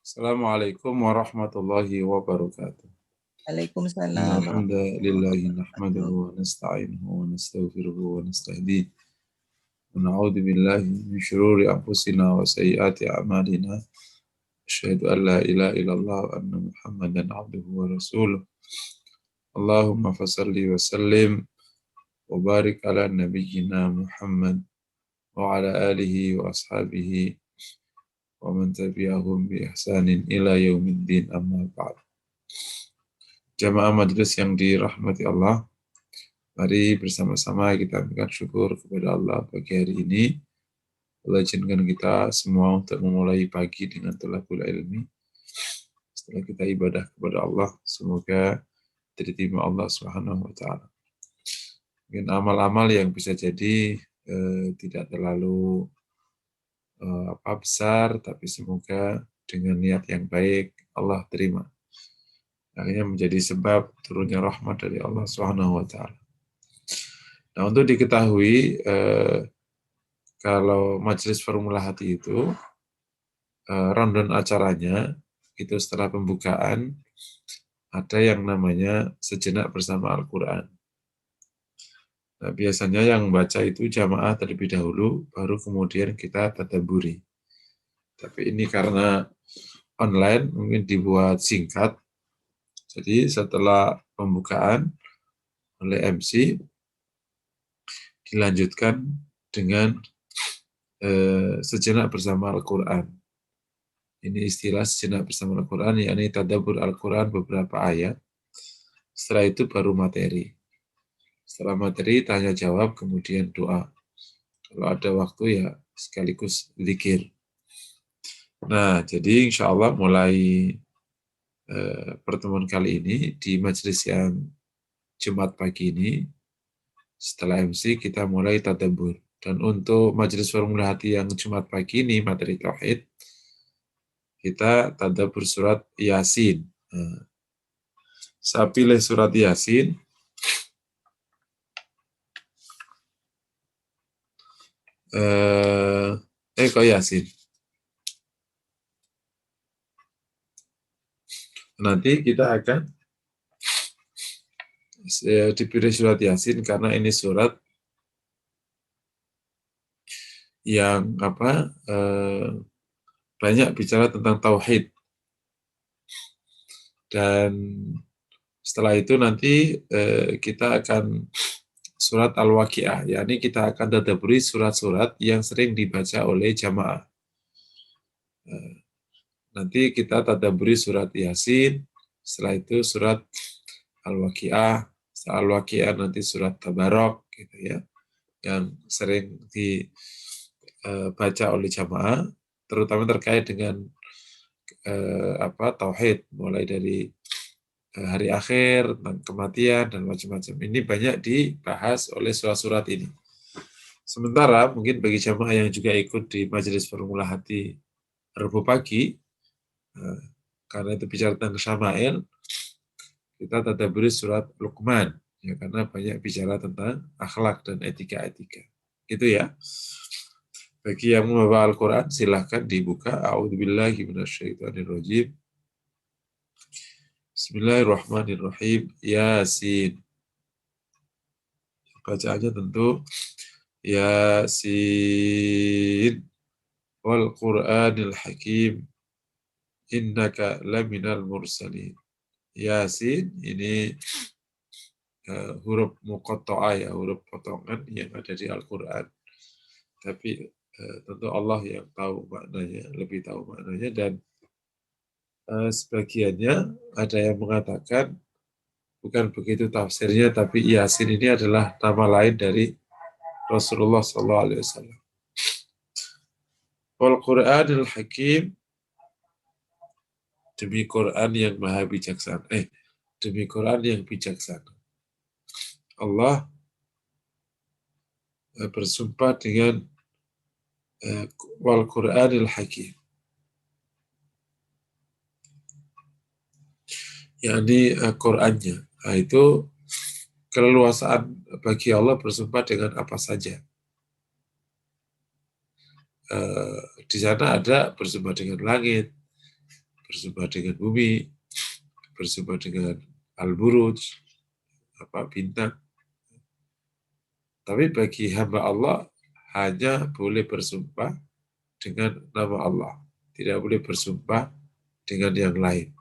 Assalamualaikum warahmatullahi wabarakatuh. Waalaikumsalam Alhamdulillahi nahmaduhu wa nasta'inuhu wa nastaghfiruhu wa nastahdiih. Wa na'udzu billahi min syururi anfusina wa sayyiati a'malina. Asyhadu an la ilaha illallah wa anna Muhammadan abduhu wa rasuluh. Allahumma fashalli wa sallim wa barik ala nabiyyina Muhammad wa ala alihi wa ashabihi wa man tabi'ahum bi ihsanin ila yaumiddin, amma ba'd. Jamaah majelis yang dirahmati Allah, mari bersama-sama kita berikan syukur kepada Allah pagi hari ini. Allah izinkan kita semua untuk memulai pagi dengan thalabul ilmi. Setelah kita ibadah kepada Allah, semoga diterima Allah Subhanahu wa taala. Mungkin amal-amal yang bisa jadi tidak terlalu besar, tapi semoga dengan niat yang baik Allah terima. Akhirnya menjadi sebab turunnya rahmat dari Allah Subhanahu wa taala. Nah, untuk diketahui kalau majelis Formula Hati itu rundown acaranya itu setelah pembukaan ada yang namanya sejenak bersama Al-Qur'an. Nah, biasanya yang baca itu jamaah terlebih dahulu, baru kemudian kita tadabburi. Tapi ini karena online mungkin dibuat singkat. Jadi setelah pembukaan oleh MC dilanjutkan dengan sejenak bersama Al-Quran. Ini istilah sejenak bersama Al-Quran, yakni tadabbur Al-Quran beberapa ayat. Setelah itu baru materi. Setelah materi tanya jawab, kemudian doa. Kalau ada waktu ya sekaligus zikir. Nah, jadi insya Allah mulai pertemuan kali ini di majelis yang Jumat pagi ini, setelah MC kita mulai tadabbur. Dan untuk majelis Formula Hati yang Jumat pagi ini, materi Tauhid, kita tadabbur surat Yasin. Nah, saya pilih surat Yasin. Kok Yasin? Nanti kita akan dipilih surat Yasin karena ini surat yang banyak bicara tentang tauhid. Dan setelah itu nanti kita akan surat Al-Waqi'ah, yakni kita akan tadabburi surat-surat yang sering dibaca oleh jamaah. Nanti kita tadabburi surat Yasin, setelah itu surat Al-Waqi'ah, setelah Al-Waqi'ah nanti surat Tabarok, gitu ya, yang sering dibaca oleh jamaah, terutama terkait dengan tauhid, mulai dari hari akhir, tentang kematian dan macam-macam. Ini banyak dibahas oleh surat-surat ini. Sementara mungkin bagi jamaah yang juga ikut di majelis Formula Hati Rabu pagi, karena itu bicara tentang syama'il, kita tadabburi surat Luqman, ya, karena banyak bicara tentang akhlak dan etika-etika. Gitu ya. Bagi yang membawa Al-Quran, silahkan dibuka. A'udzubillahi minasyaitonirrajim. Bismillahirrahmanirrahim. Yasin. Bacaannya tentu Yasin wal Qur'anil Hakim innaka laminal mursalin. Yasin ini huruf muqatta'ah, ya, huruf potongan yang ada di Al-Quran. Tapi tentu Allah yang tahu maknanya, lebih tahu maknanya, dan sebagiannya ada yang mengatakan bukan begitu tafsirnya, tapi Yasin ini adalah nama lain dari Rasulullah SAW. Wal Qur'anil Hakim, demi Quran yang maha bijaksana. Demi Quran yang bijaksana. Allah bersumpah dengan wal Qur'anil Hakim, yakni Qur'annya. Nah, itu keleluasaan bagi Allah bersumpah dengan apa saja. Di sana ada bersumpah dengan langit, bersumpah dengan bumi, bersumpah dengan al-buruj, bintang. Tapi bagi hamba Allah hanya boleh bersumpah dengan nama Allah. Tidak boleh bersumpah dengan yang lain.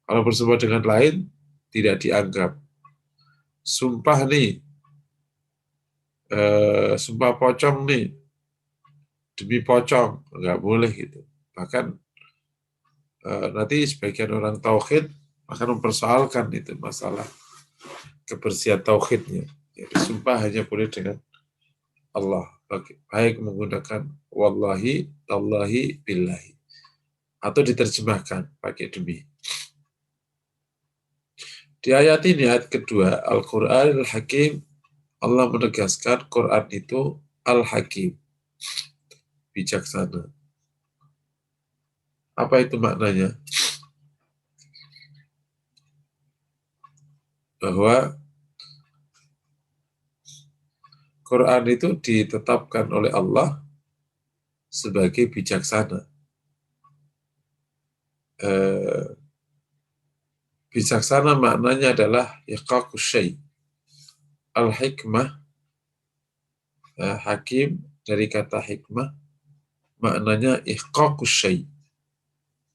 Kalau bersumpah dengan lain, tidak dianggap. Sumpah nih, sumpah pocong nih, demi pocong, nggak boleh gitu. Bahkan nanti sebagian orang tauhid akan mempersoalkan itu masalah kebersihan tauhidnya. Jadi sumpah hanya boleh dengan Allah, baik menggunakan wallahi, tallahi, billahi, atau diterjemahkan pakai demi. Di ayat ini, ayat kedua, Al-Quran Al-Hakim, Allah menegaskan Quran itu Al-Hakim, bijaksana. Apa itu maknanya? Bahwa Quran itu ditetapkan oleh Allah sebagai bijaksana. Bijaksana maknanya adalah iqaqus syai'. Al-hikmah, hakim dari kata hikmah, maknanya iqaqus syai',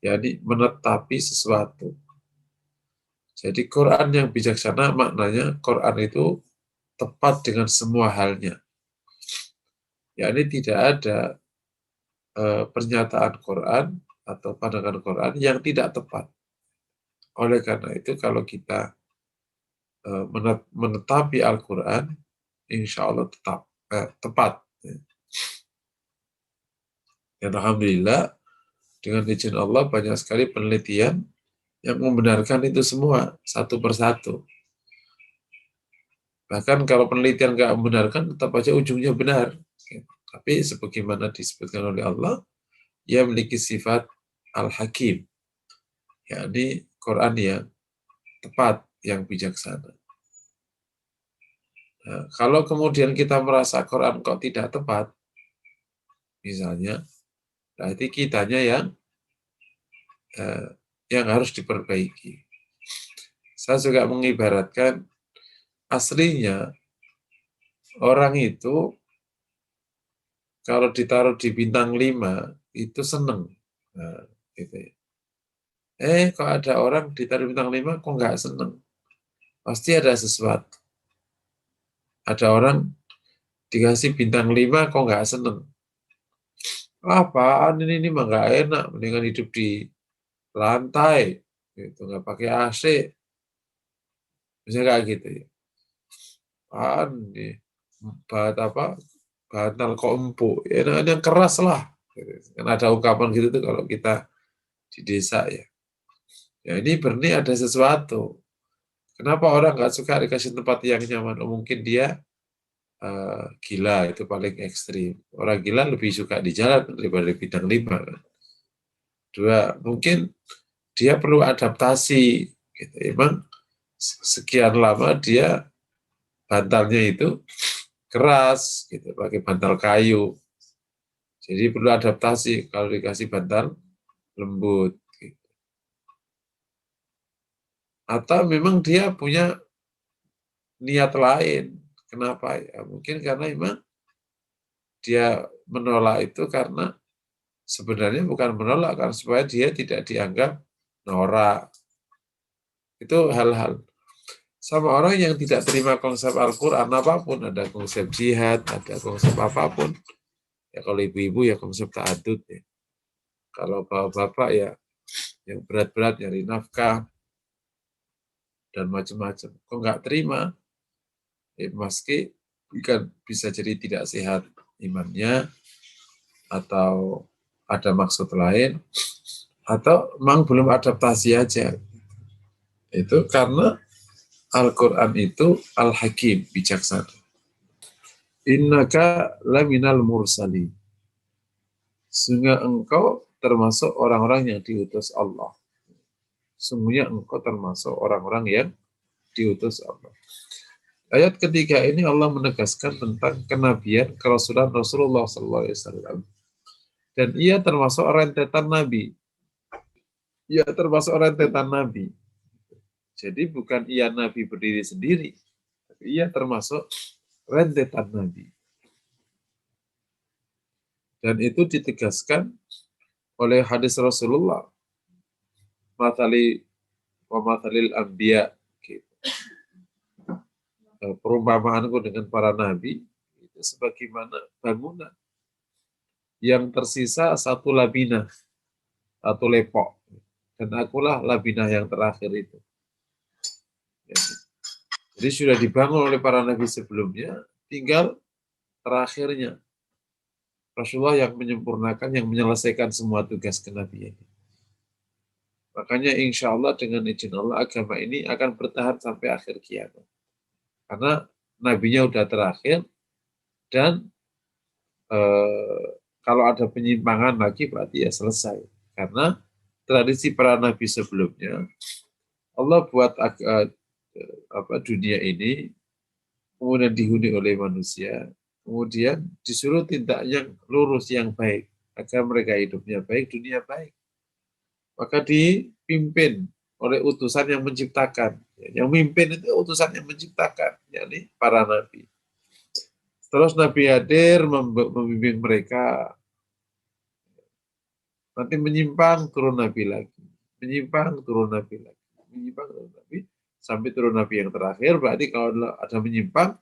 yakni menetapi sesuatu. Jadi Quran yang bijaksana maknanya Quran itu tepat dengan semua halnya. Yakni tidak ada pernyataan Quran atau pandangan Quran yang tidak tepat. Oleh karena itu kalau kita menetapi Al-Quran, insya Allah tepat. Dan alhamdulillah dengan izin Allah banyak sekali penelitian yang membenarkan itu semua satu persatu. Bahkan kalau penelitian nggak membenarkan, tetap aja ujungnya benar. Tapi sebagaimana disebutkan oleh Allah, ia memiliki sifat Al-Hakim, yakni Quran yang tepat, yang bijaksana. Nah, kalau kemudian kita merasa Quran kok tidak tepat, misalnya, berarti kitanya yang harus diperbaiki. Saya juga mengibaratkan aslinya orang itu kalau ditaruh di bintang 5 itu seneng. Nah, gitu ya. Kok ada orang ditaruh bintang 5 kok nggak seneng? Pasti ada sesuatu. Ada orang dikasih bintang 5 kok nggak seneng? Apaan ini mah nggak enak, mendingan hidup di lantai, gitu, nggak pakai AC. Misalnya kayak gitu ya. Apaan nih? Bantal kok empuk. Ya, yang keras lah. Kan ada ungkapan gitu tuh kalau kita di desa ya. Ya ini berarti ada sesuatu. Kenapa orang nggak suka dikasih tempat yang nyaman? Mungkin dia gila, itu paling ekstrim. Orang gila lebih suka di jalan daripada di bintang 5. Kan. Dua, mungkin dia perlu adaptasi. Gitu. Emang sekian lama dia bantalnya itu keras, gitu, pakai bantal kayu. Jadi perlu adaptasi kalau dikasih bantal lembut. Gitu. Atau memang dia punya niat lain. Kenapa ya? Mungkin karena memang dia menolak itu karena sebenarnya bukan menolak, karena supaya dia tidak dianggap norak. Itu hal-hal. Sama orang yang tidak terima konsep Al-Quran apapun, ada konsep jihad, ada konsep apapun. Ya kalau ibu-ibu ya konsep ta'adud ya. Kalau bapak-bapak ya yang berat-berat nyari nafkah dan macam-macam. Kok nggak terima? Meski bisa jadi tidak sehat imannya, atau ada maksud lain, atau memang belum adaptasi aja. Itu karena Al-Quran itu Al-Hakim, bijaksana. Innaka laminal mursali. Sehingga engkau termasuk orang-orang yang diutus Allah. Sungguhnya engkau termasuk orang-orang yang diutus Allah. Ayat ketiga ini Allah menegaskan tentang kenabian kerasulan Rasulullah SAW. Dan ia termasuk rentetan Nabi. Ya termasuk rentetan Nabi. Jadi bukan ia Nabi berdiri sendiri, tapi ia termasuk rentetan Nabi. Dan itu ditegaskan oleh hadis Rasulullah, matali wa matalil anbiya, gitu. Perumpamaanku dengan para nabi itu sebagaimana bangunan yang tersisa satu labinah, satu lepok, dan akulah labinah yang terakhir itu. Jadi sudah dibangun oleh para nabi sebelumnya, tinggal terakhirnya Rasulullah yang menyempurnakan, yang menyelesaikan semua tugas kenabian. Makanya insya Allah dengan izin Allah agama ini akan bertahan sampai akhir kiamat. Karena nabinya udah terakhir dan kalau ada penyimpangan lagi berarti ya selesai. Karena tradisi para nabi sebelumnya, Allah buat dunia ini kemudian dihuni oleh manusia, kemudian disuruh tindak yang lurus, yang baik, agar mereka hidupnya baik, dunia baik. Maka dipimpin oleh utusan yang menciptakan. Yang mimpin itu utusan yang menciptakan, yakni para nabi. Terus Nabi hadir membimbing mereka. Nanti menyimpang turun Nabi lagi. Menyimpang turun Nabi lagi. Menyimpang turun Nabi. Sampai turun Nabi yang terakhir, berarti kalau ada menyimpang,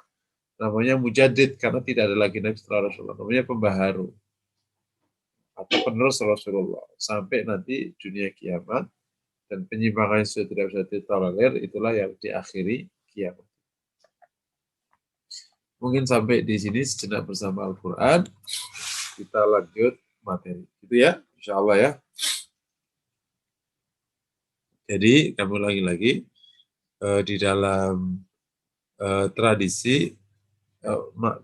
namanya mujadid, karena tidak ada lagi Nabi setelah Rasulullah. Namanya pembaharu. Atau penerus Rasulullah. Sampai nanti dunia kiamat, dan penyimpangan yang sudah tidak bisa ditolerir, itulah yang diakhiri kiamat. Mungkin sampai di sini sejenak bersama Al-Quran. Kita lanjut materi. Gitu ya, insya Allah ya. Jadi, kami lagi-lagi di dalam tradisi,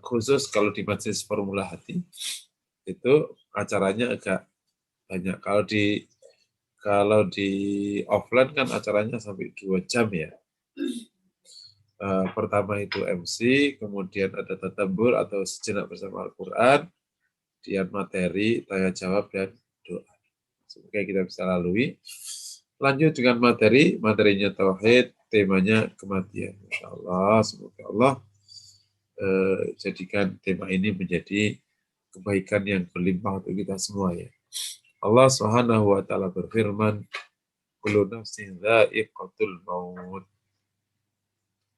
khusus kalau di Majelis Formula Hati, itu acaranya agak banyak. Kalau di offline kan acaranya sampai 2 jam ya. Pertama itu MC, kemudian ada tadabbur atau sejenak bersama Al-Quran, kemudian materi, tanya jawab, dan doa. Semoga kita bisa lalui. Lanjut dengan materinya tauhid, temanya kematian. Insya Allah, semoga Allah jadikan tema ini menjadi kebaikan yang berlimpah untuk kita semua ya. Allah Subhanahu wa taala berfirman, kullu nafsin dha'iqatul maut.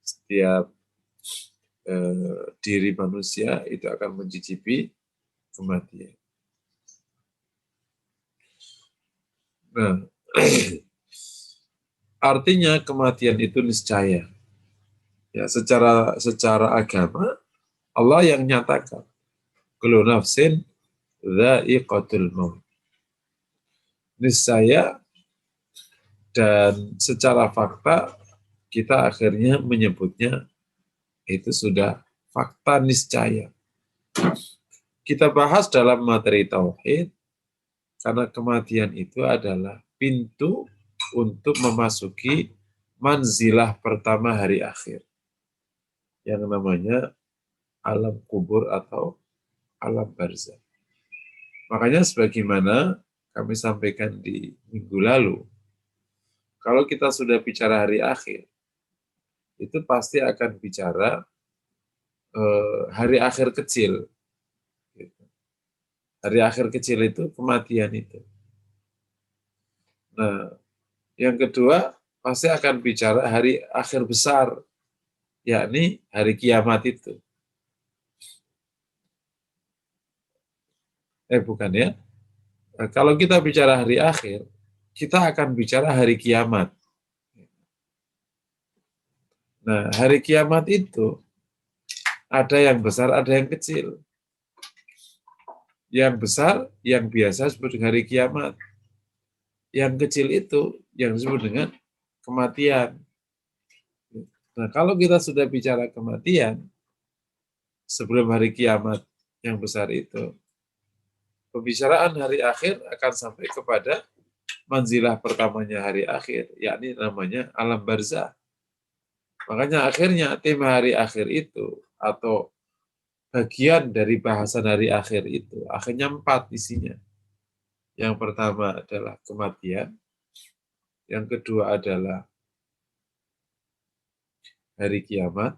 Setiap diri manusia itu akan mencicipi kematian. Nah, artinya kematian itu niscaya. Ya, secara agama Allah yang nyatakan, kullu nafsin dha'iqatul maut. Niscaya, dan secara fakta kita akhirnya menyebutnya itu sudah fakta niscaya. Kita bahas dalam materi tauhid karena kematian itu adalah pintu untuk memasuki manzilah pertama hari akhir yang namanya alam kubur atau alam barzakh. Makanya sebagaimana kami sampaikan di minggu lalu, kalau kita sudah bicara hari akhir, itu pasti akan bicara hari akhir kecil. Hari akhir kecil itu kematian itu. Nah, yang kedua pasti akan bicara hari akhir besar, yakni hari kiamat itu. Bukan ya. Nah, kalau kita bicara hari akhir, kita akan bicara hari kiamat. Nah, hari kiamat itu ada yang besar, ada yang kecil. Yang besar, yang biasa disebut dengan hari kiamat. Yang kecil itu yang disebut dengan kematian. Nah, kalau kita sudah bicara kematian, sebelum hari kiamat yang besar itu, pembicaraan hari akhir akan sampai kepada manzilah pertamanya hari akhir, yakni namanya alam barzakh. Makanya akhirnya tema hari akhir itu, atau bagian dari bahasan hari akhir itu, akhirnya 4 isinya. Yang pertama adalah kematian, Yang kedua adalah hari kiamat.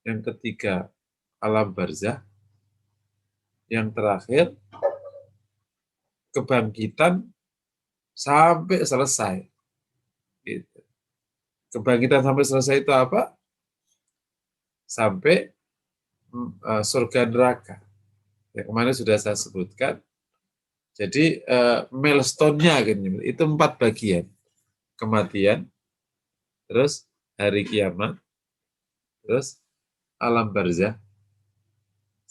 Yang ketiga, alam barzah. Yang terakhir, kebangkitan sampai selesai. Gitu. Kebangkitan sampai selesai itu apa? Sampai surga neraka. Ya, kemarin sudah saya sebutkan. Jadi milestone-nya itu 4 bagian. Kematian, terus hari kiamat, terus alam barzah.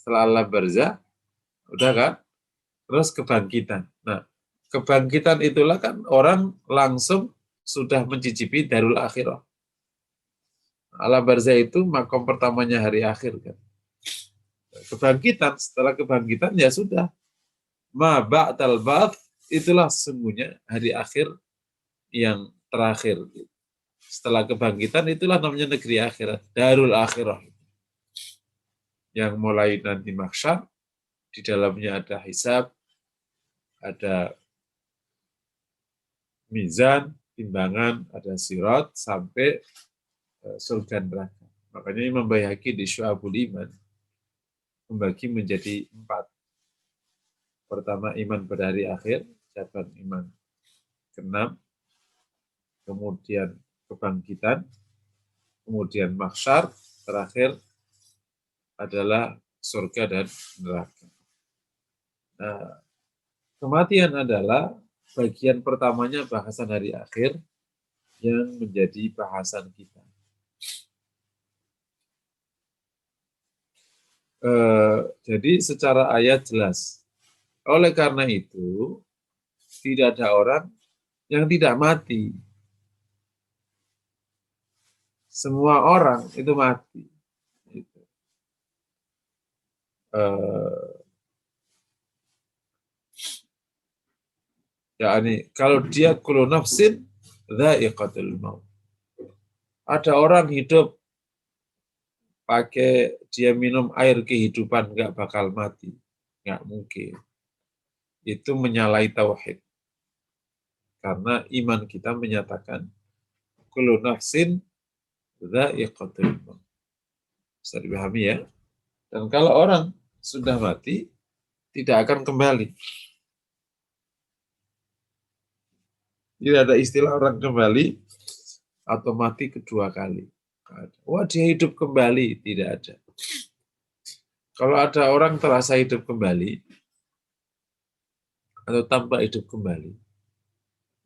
Setelah alam barzah, udah kan? Terus kebangkitan. Nah, kebangkitan itulah kan orang langsung sudah mencicipi darul akhirah. Alam barzah itu makom pertamanya hari akhir kan. Kebangkitan, setelah kebangkitan ya sudah. Ma ba'dal ba'ts, itulah sesungguhnya hari akhir yang terakhir. Setelah kebangkitan itulah namanya negeri akhirat, darul akhirah. Yang mulai nanti mahsyar, di dalamnya ada hisab, ada mizan, timbangan, ada sirat, sampai surga neraka. Makanya Imam Baihaqi di Syu'abul Iman membagi menjadi 4. Pertama, iman pada hari akhir, cabang iman ke-6, kemudian kebangkitan, kemudian mahsyar, terakhir adalah surga dan neraka. Nah, kematian adalah bagian pertamanya bahasan hari akhir yang menjadi bahasan kita. Jadi secara ayat jelas. Oleh karena itu, tidak ada orang yang tidak mati. Semua orang itu mati. yakni kalau dia kullu nafsin dha'iqatul maut. Ada orang hidup pakai dia minum air kehidupan nggak bakal mati, nggak mungkin. Itu menyalahi tauhid. Karena iman kita menyatakan kullu nafsin dha'iqatul maut. Bisa dipahami ya? Dan kalau orang sudah mati, tidak akan kembali. Tidak ada istilah orang kembali atau mati kedua kali. Wah, dia hidup kembali. Tidak ada. Kalau ada orang terasa hidup kembali atau tampak hidup kembali,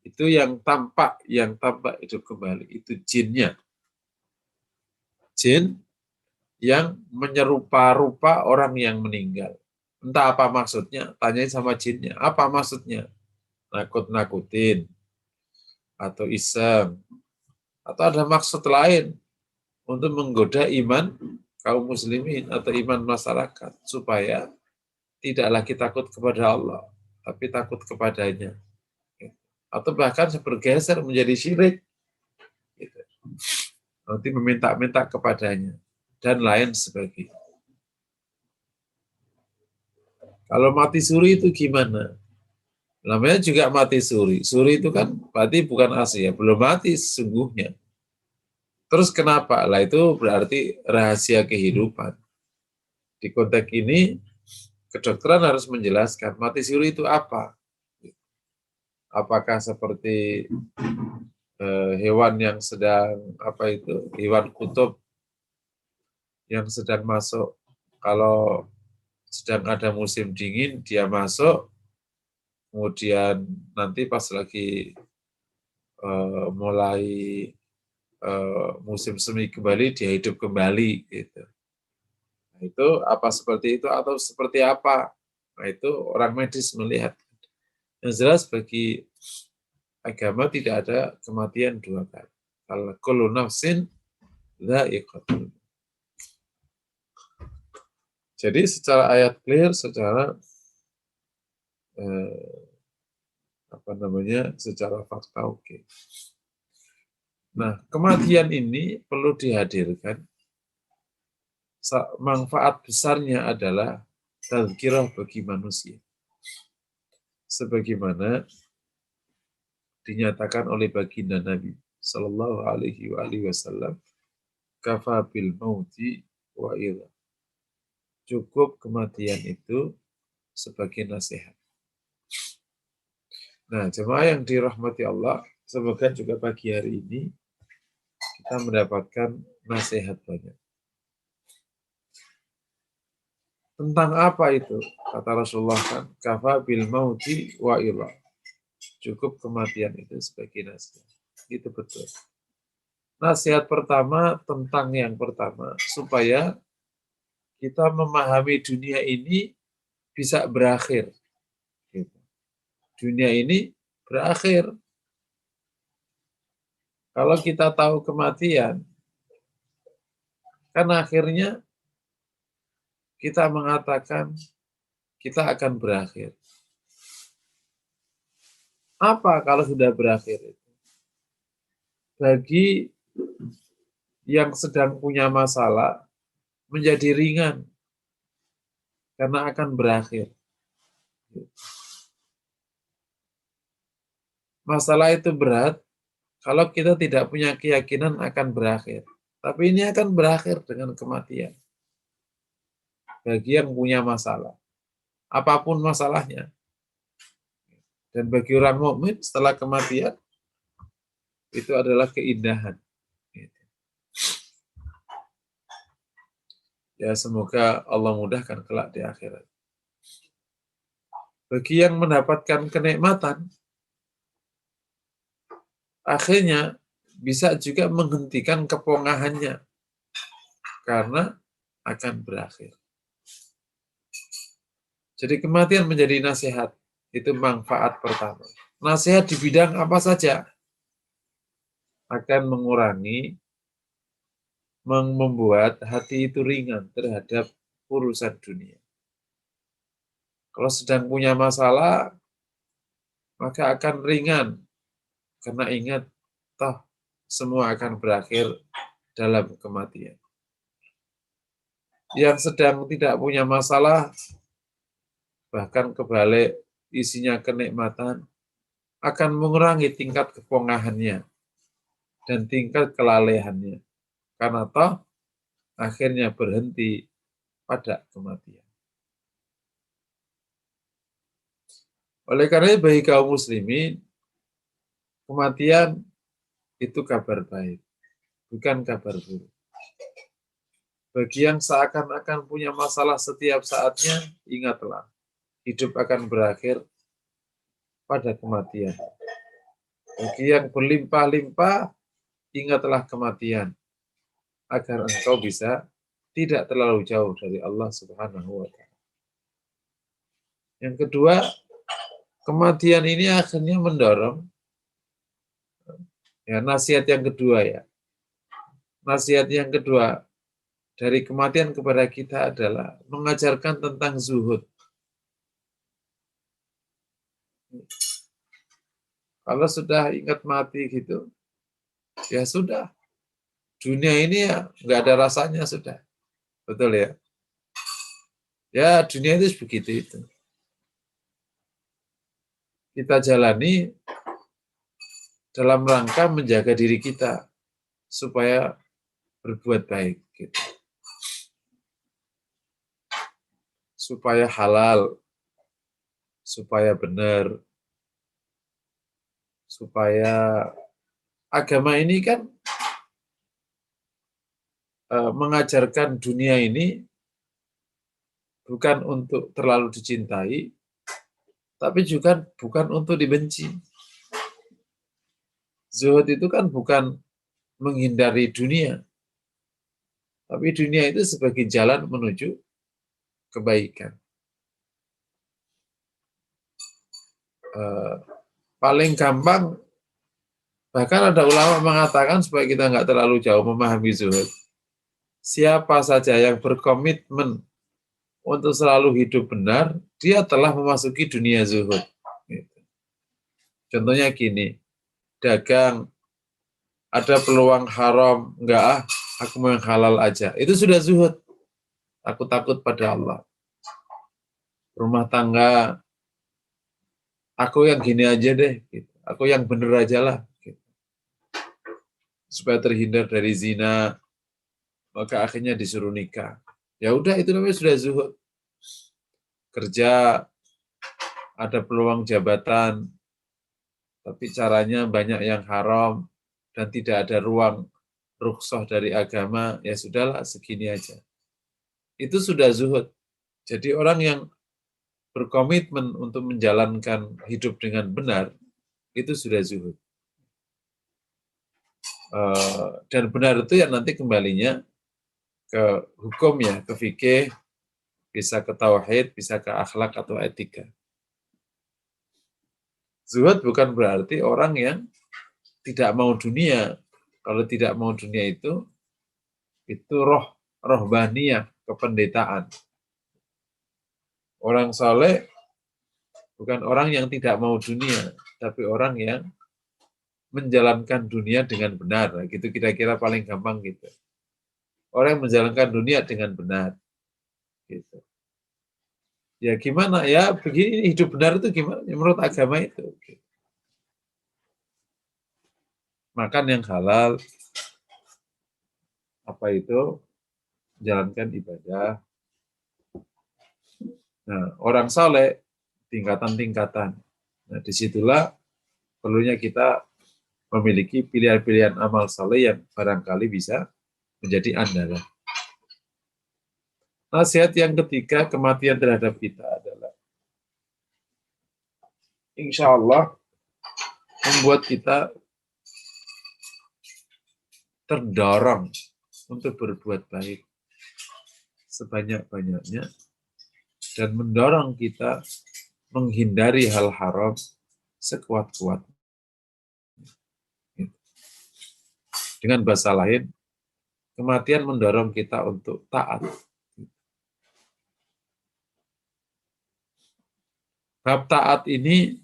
itu yang tampak hidup kembali, itu jinnya. Jin yang menyerupa-rupa orang yang meninggal. Entah apa maksudnya, tanyain sama jinnya. Apa maksudnya? Nakut-nakutin, atau iseng, atau ada maksud lain untuk menggoda iman kaum muslimin atau iman masyarakat, supaya tidak lagi takut kepada Allah, tapi takut kepadanya. Atau bahkan bergeser menjadi syirik. Nanti meminta-minta kepadanya. Dan lain sebagainya. Kalau mati suri itu gimana? Namanya juga mati suri. Suri itu kan berarti bukan asli ya, belum mati sesungguhnya. Terus kenapa? Lah itu berarti rahasia kehidupan. Di konteks ini, kedokteran harus menjelaskan mati suri itu apa. Apakah seperti hewan yang sedang hewan kutub yang sedang masuk, kalau sedang ada musim dingin dia masuk, kemudian nanti pas lagi mulai musim semi kembali dia hidup kembali gitu. Nah, itu apa seperti itu atau seperti apa? Nah, itu orang medis melihat. Yang jelas bagi agama tidak ada kematian 2 kali. Kullu nafsin dha'iqatul. Jadi secara ayat clear, secara secara fakta oke. Nah, kematian ini perlu dihadirkan. Manfaat besarnya adalah tazkirah bagi manusia. Sebagaimana dinyatakan oleh baginda Nabi Sallallahu Alaihi Wasallam, kafa bil mauti wa idha. Cukup kematian itu sebagai nasihat. Nah, jemaah yang dirahmati Allah, semoga juga pagi hari ini kita mendapatkan nasihat banyak. Tentang apa itu? Kata Rasulullah kan, kafa bil mauti wa idha. Cukup kematian itu sebagai nasihat. Itu betul. Nasihat pertama tentang yang pertama, supaya kita memahami dunia ini bisa berakhir. Dunia ini berakhir. Kalau kita tahu kematian, kan akhirnya kita mengatakan kita akan berakhir. Apa kalau sudah berakhir itu? Bagi yang sedang punya masalah, menjadi ringan karena akan berakhir. Masalah itu berat kalau kita tidak punya keyakinan akan berakhir. Tapi ini akan berakhir dengan kematian. Bagi yang punya masalah, apapun masalahnya. Dan bagi orang mukmin setelah kematian itu adalah keindahan. Ya, semoga Allah mudahkan kelak di akhirat. Bagi yang mendapatkan kenikmatan, akhirnya bisa juga menghentikan kepongahannya karena akan berakhir. Jadi kematian menjadi nasihat, itu manfaat pertama. Nasihat di bidang apa saja akan mengurangi, membuat hati itu ringan terhadap urusan dunia. Kalau sedang punya masalah, maka akan ringan. Karena ingat, toh semua akan berakhir dalam kematian. Yang sedang tidak punya masalah, bahkan kebalik isinya kenikmatan, akan mengurangi tingkat kepongahannya dan tingkat kelalehannya. Karena toh akhirnya berhenti pada kematian. Oleh karena itu bagi kaum muslimin, kematian itu kabar baik, bukan kabar buruk. Bagi yang seakan-akan punya masalah setiap saatnya, ingatlah, hidup akan berakhir pada kematian. Bagi yang berlimpah-limpah, ingatlah kematian, agar engkau bisa tidak terlalu jauh dari Allah Subhanahu wa Ta'ala. Yang kedua, kematian ini akhirnya mendorong, ya, nasihat yang kedua ya. Nasihat yang kedua dari kematian kepada kita adalah mengajarkan tentang zuhud. Kalau sudah ingat mati gitu, ya sudah. Dunia ini ya nggak ada rasanya sudah. Betul ya? Ya dunia itu begitu itu. Kita jalani dalam rangka menjaga diri kita supaya berbuat baik. Gitu. Supaya halal, supaya benar, supaya agama ini kan mengajarkan dunia ini bukan untuk terlalu dicintai, tapi juga bukan untuk dibenci. Zuhud itu kan bukan menghindari dunia, tapi dunia itu sebagai jalan menuju kebaikan. Paling gampang, bahkan ada ulama mengatakan supaya kita nggak terlalu jauh memahami zuhud. Siapa saja yang berkomitmen untuk selalu hidup benar, dia telah memasuki dunia zuhud. Contohnya gini, dagang, ada peluang haram, enggak aku mau yang halal aja. Itu sudah zuhud. Aku takut pada Allah. Rumah tangga, aku yang gini aja deh. Gitu. Aku yang bener aja lah. Gitu. Supaya terhindar dari zina, maka akhirnya disuruh nikah. Ya udah, itu namanya sudah zuhud. Kerja, ada peluang jabatan, tapi caranya banyak yang haram, dan tidak ada ruang rukhsah dari agama, ya sudahlah segini aja. Itu sudah zuhud. Jadi orang yang berkomitmen untuk menjalankan hidup dengan benar, itu sudah zuhud. Dan benar itu ya nanti kembalinya ke hukum ya, ke fikih, bisa ke tauhid, bisa ke akhlak atau etika. Zuhud bukan berarti orang yang tidak mau dunia. Kalau tidak mau dunia itu rohbaniyah, kependetaan. Orang soleh bukan orang yang tidak mau dunia, tapi orang yang menjalankan dunia dengan benar. Nah, gitu kira-kira paling gampang gitu. Orang yang menjalankan dunia dengan benar. Gitu. Ya gimana ya, begini hidup benar itu gimana? Ya, menurut agama itu. Gitu. Makan yang halal, apa itu? Jalankan ibadah. Nah, orang saleh tingkatan-tingkatan. Nah, disitulah perlunya kita memiliki pilihan-pilihan amal saleh yang barangkali bisa menjadi andalan. Nasihat yang ketiga, kematian terhadap kita adalah insya Allah membuat kita terdorong untuk berbuat baik sebanyak-banyaknya dan mendorong kita menghindari hal haram sekuat-kuatnya. Dengan bahasa lain, kematian mendorong kita untuk taat. Bab taat ini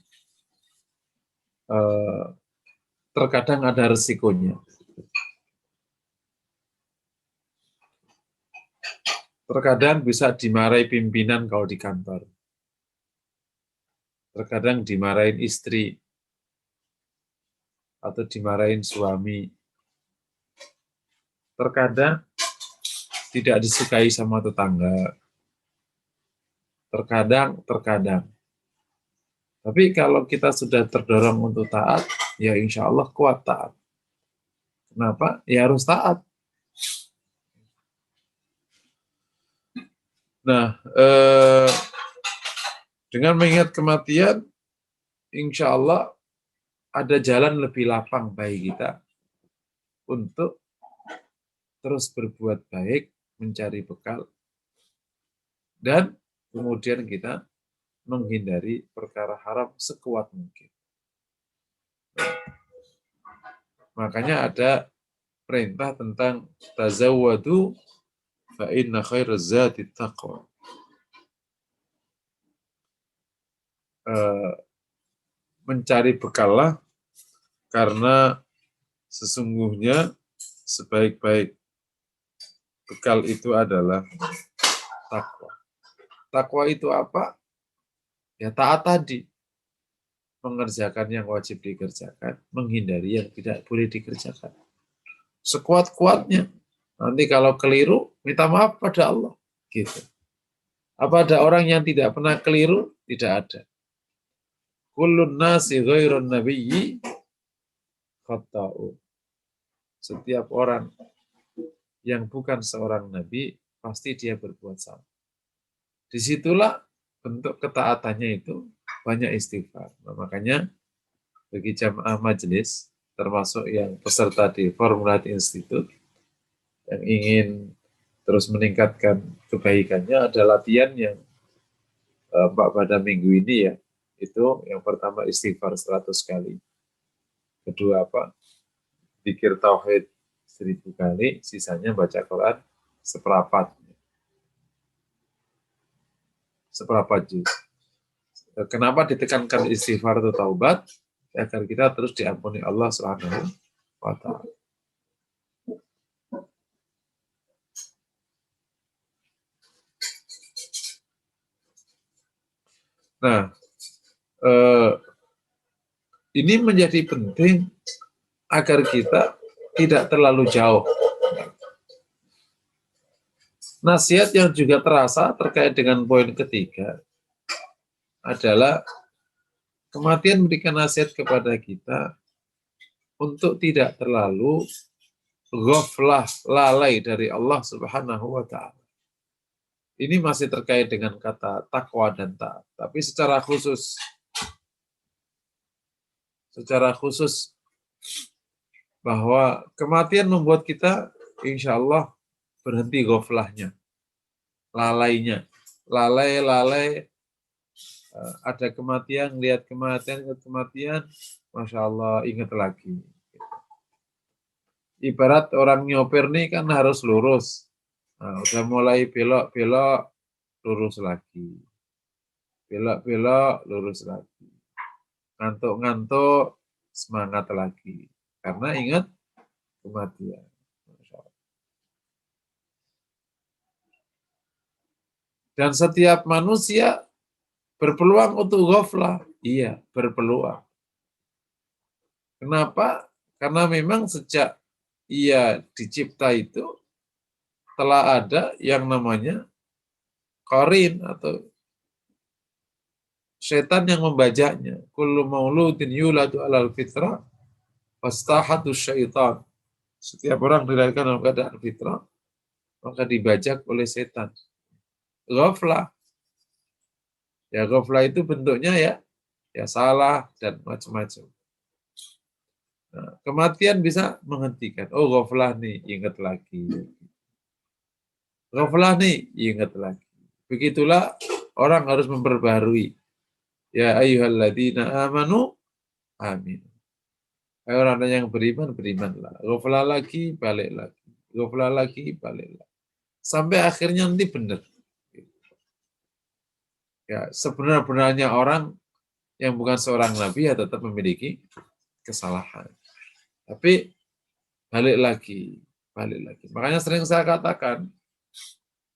terkadang ada resikonya. Terkadang bisa dimarahi pimpinan kalau di kantor. Terkadang dimarahin istri atau dimarahin suami. Terkadang tidak disukai sama tetangga. Terkadang. Tapi kalau kita sudah terdorong untuk taat, ya insya Allah kuat taat. Kenapa? Ya harus taat. Nah, dengan mengingat kematian, insya Allah ada jalan lebih lapang bagi kita untuk terus berbuat baik, mencari bekal, dan kemudian kita menghindari perkara haram sekuat mungkin. Makanya ada perintah tentang tazawwadu fa inna khairaz zati taqwa. Mencari bekallah karena sesungguhnya sebaik-baik bekal itu adalah takwa. Takwa itu apa? Ya taat tadi. Mengerjakan yang wajib dikerjakan, menghindari yang tidak boleh dikerjakan. Sekuat-kuatnya. Nanti kalau keliru, minta maaf pada Allah. Gitu. Apa ada orang yang tidak pernah keliru? Tidak ada. Kullun nasi ghairun nabiyyi khata'u. Setiap orang yang bukan seorang nabi, pasti dia berbuat salah. Disitulah bentuk ketaatannya itu banyak istighfar. Nah, makanya bagi jamaah majelis, termasuk yang peserta di Formula Institute, yang ingin terus meningkatkan kebaikannya, ada latihan yang pada minggu ini ya. Itu yang pertama istighfar 100 kali. Kedua apa? Zikir tauhid 1000 kali, sisanya baca Quran seperempat juz. Kenapa ditekankan istighfar atau taubat? Agar kita terus diampuni Allah Subhanahu wa Ta'ala. Nah, Ini menjadi penting agar kita tidak terlalu jauh. Nasihat yang juga terasa terkait dengan poin ketiga adalah kematian memberikan nasihat kepada kita untuk tidak terlalu ghaflah, lalai dari Allah Subhanahu wa Ta'ala. Ini masih terkait dengan kata takwa dan taat, tapi secara khusus bahwa kematian membuat kita insya Allah berhenti ghaflahnya, lalainya, lalai, ada kematian, lihat kematian, Masya Allah ingat lagi. Ibarat orang nyopir nih kan harus lurus. Nah, udah mulai belok-belok, lurus lagi. Belok-belok, lurus lagi. Ngantuk-ngantuk, semangat lagi. Karena ingat kematian. Dan setiap manusia berpeluang untuk ghaflah. Iya, berpeluang. Kenapa? Karena memang sejak ia dicipta itu telah ada yang namanya qarin atau setan yang membajaknya. Kullu mauludin yuladu alal fitrah fastahatu syaitan. Setiap orang dilahirkan dalam keadaan fitrah, maka dibajak oleh setan. Ghaflah. Ya ghaflah itu bentuknya ya salah dan macam-macam. Nah, kematian bisa menghentikan. Oh ghaflah nih, ingat lagi. Ghaflah nih, ingat lagi. Begitulah orang harus memperbarui. Ya ayyuhalladzina amanu, amin. Hai orang yang beriman, berimanlah. Ghaflah lagi, balik lagi. Ghaflah lagi, balik lagi. Sampai akhirnya nanti benar. Ya, sebenarnya orang yang bukan seorang nabi ya tetap memiliki kesalahan. Tapi balik lagi. Makanya sering saya katakan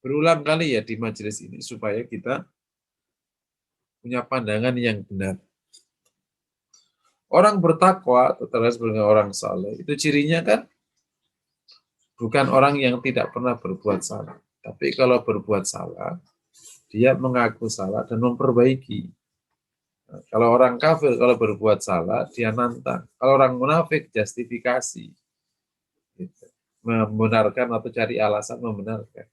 berulang kali ya di majelis ini supaya kita punya pandangan yang benar. Orang bertakwa atau sebagai orang saleh itu cirinya kan bukan orang yang tidak pernah berbuat salah. Tapi kalau berbuat salah, dia mengaku salah dan memperbaiki. Nah, kalau orang kafir kalau berbuat salah, dia nantang. Kalau orang munafik, justifikasi. Gitu. Membenarkan atau cari alasan membenarkan.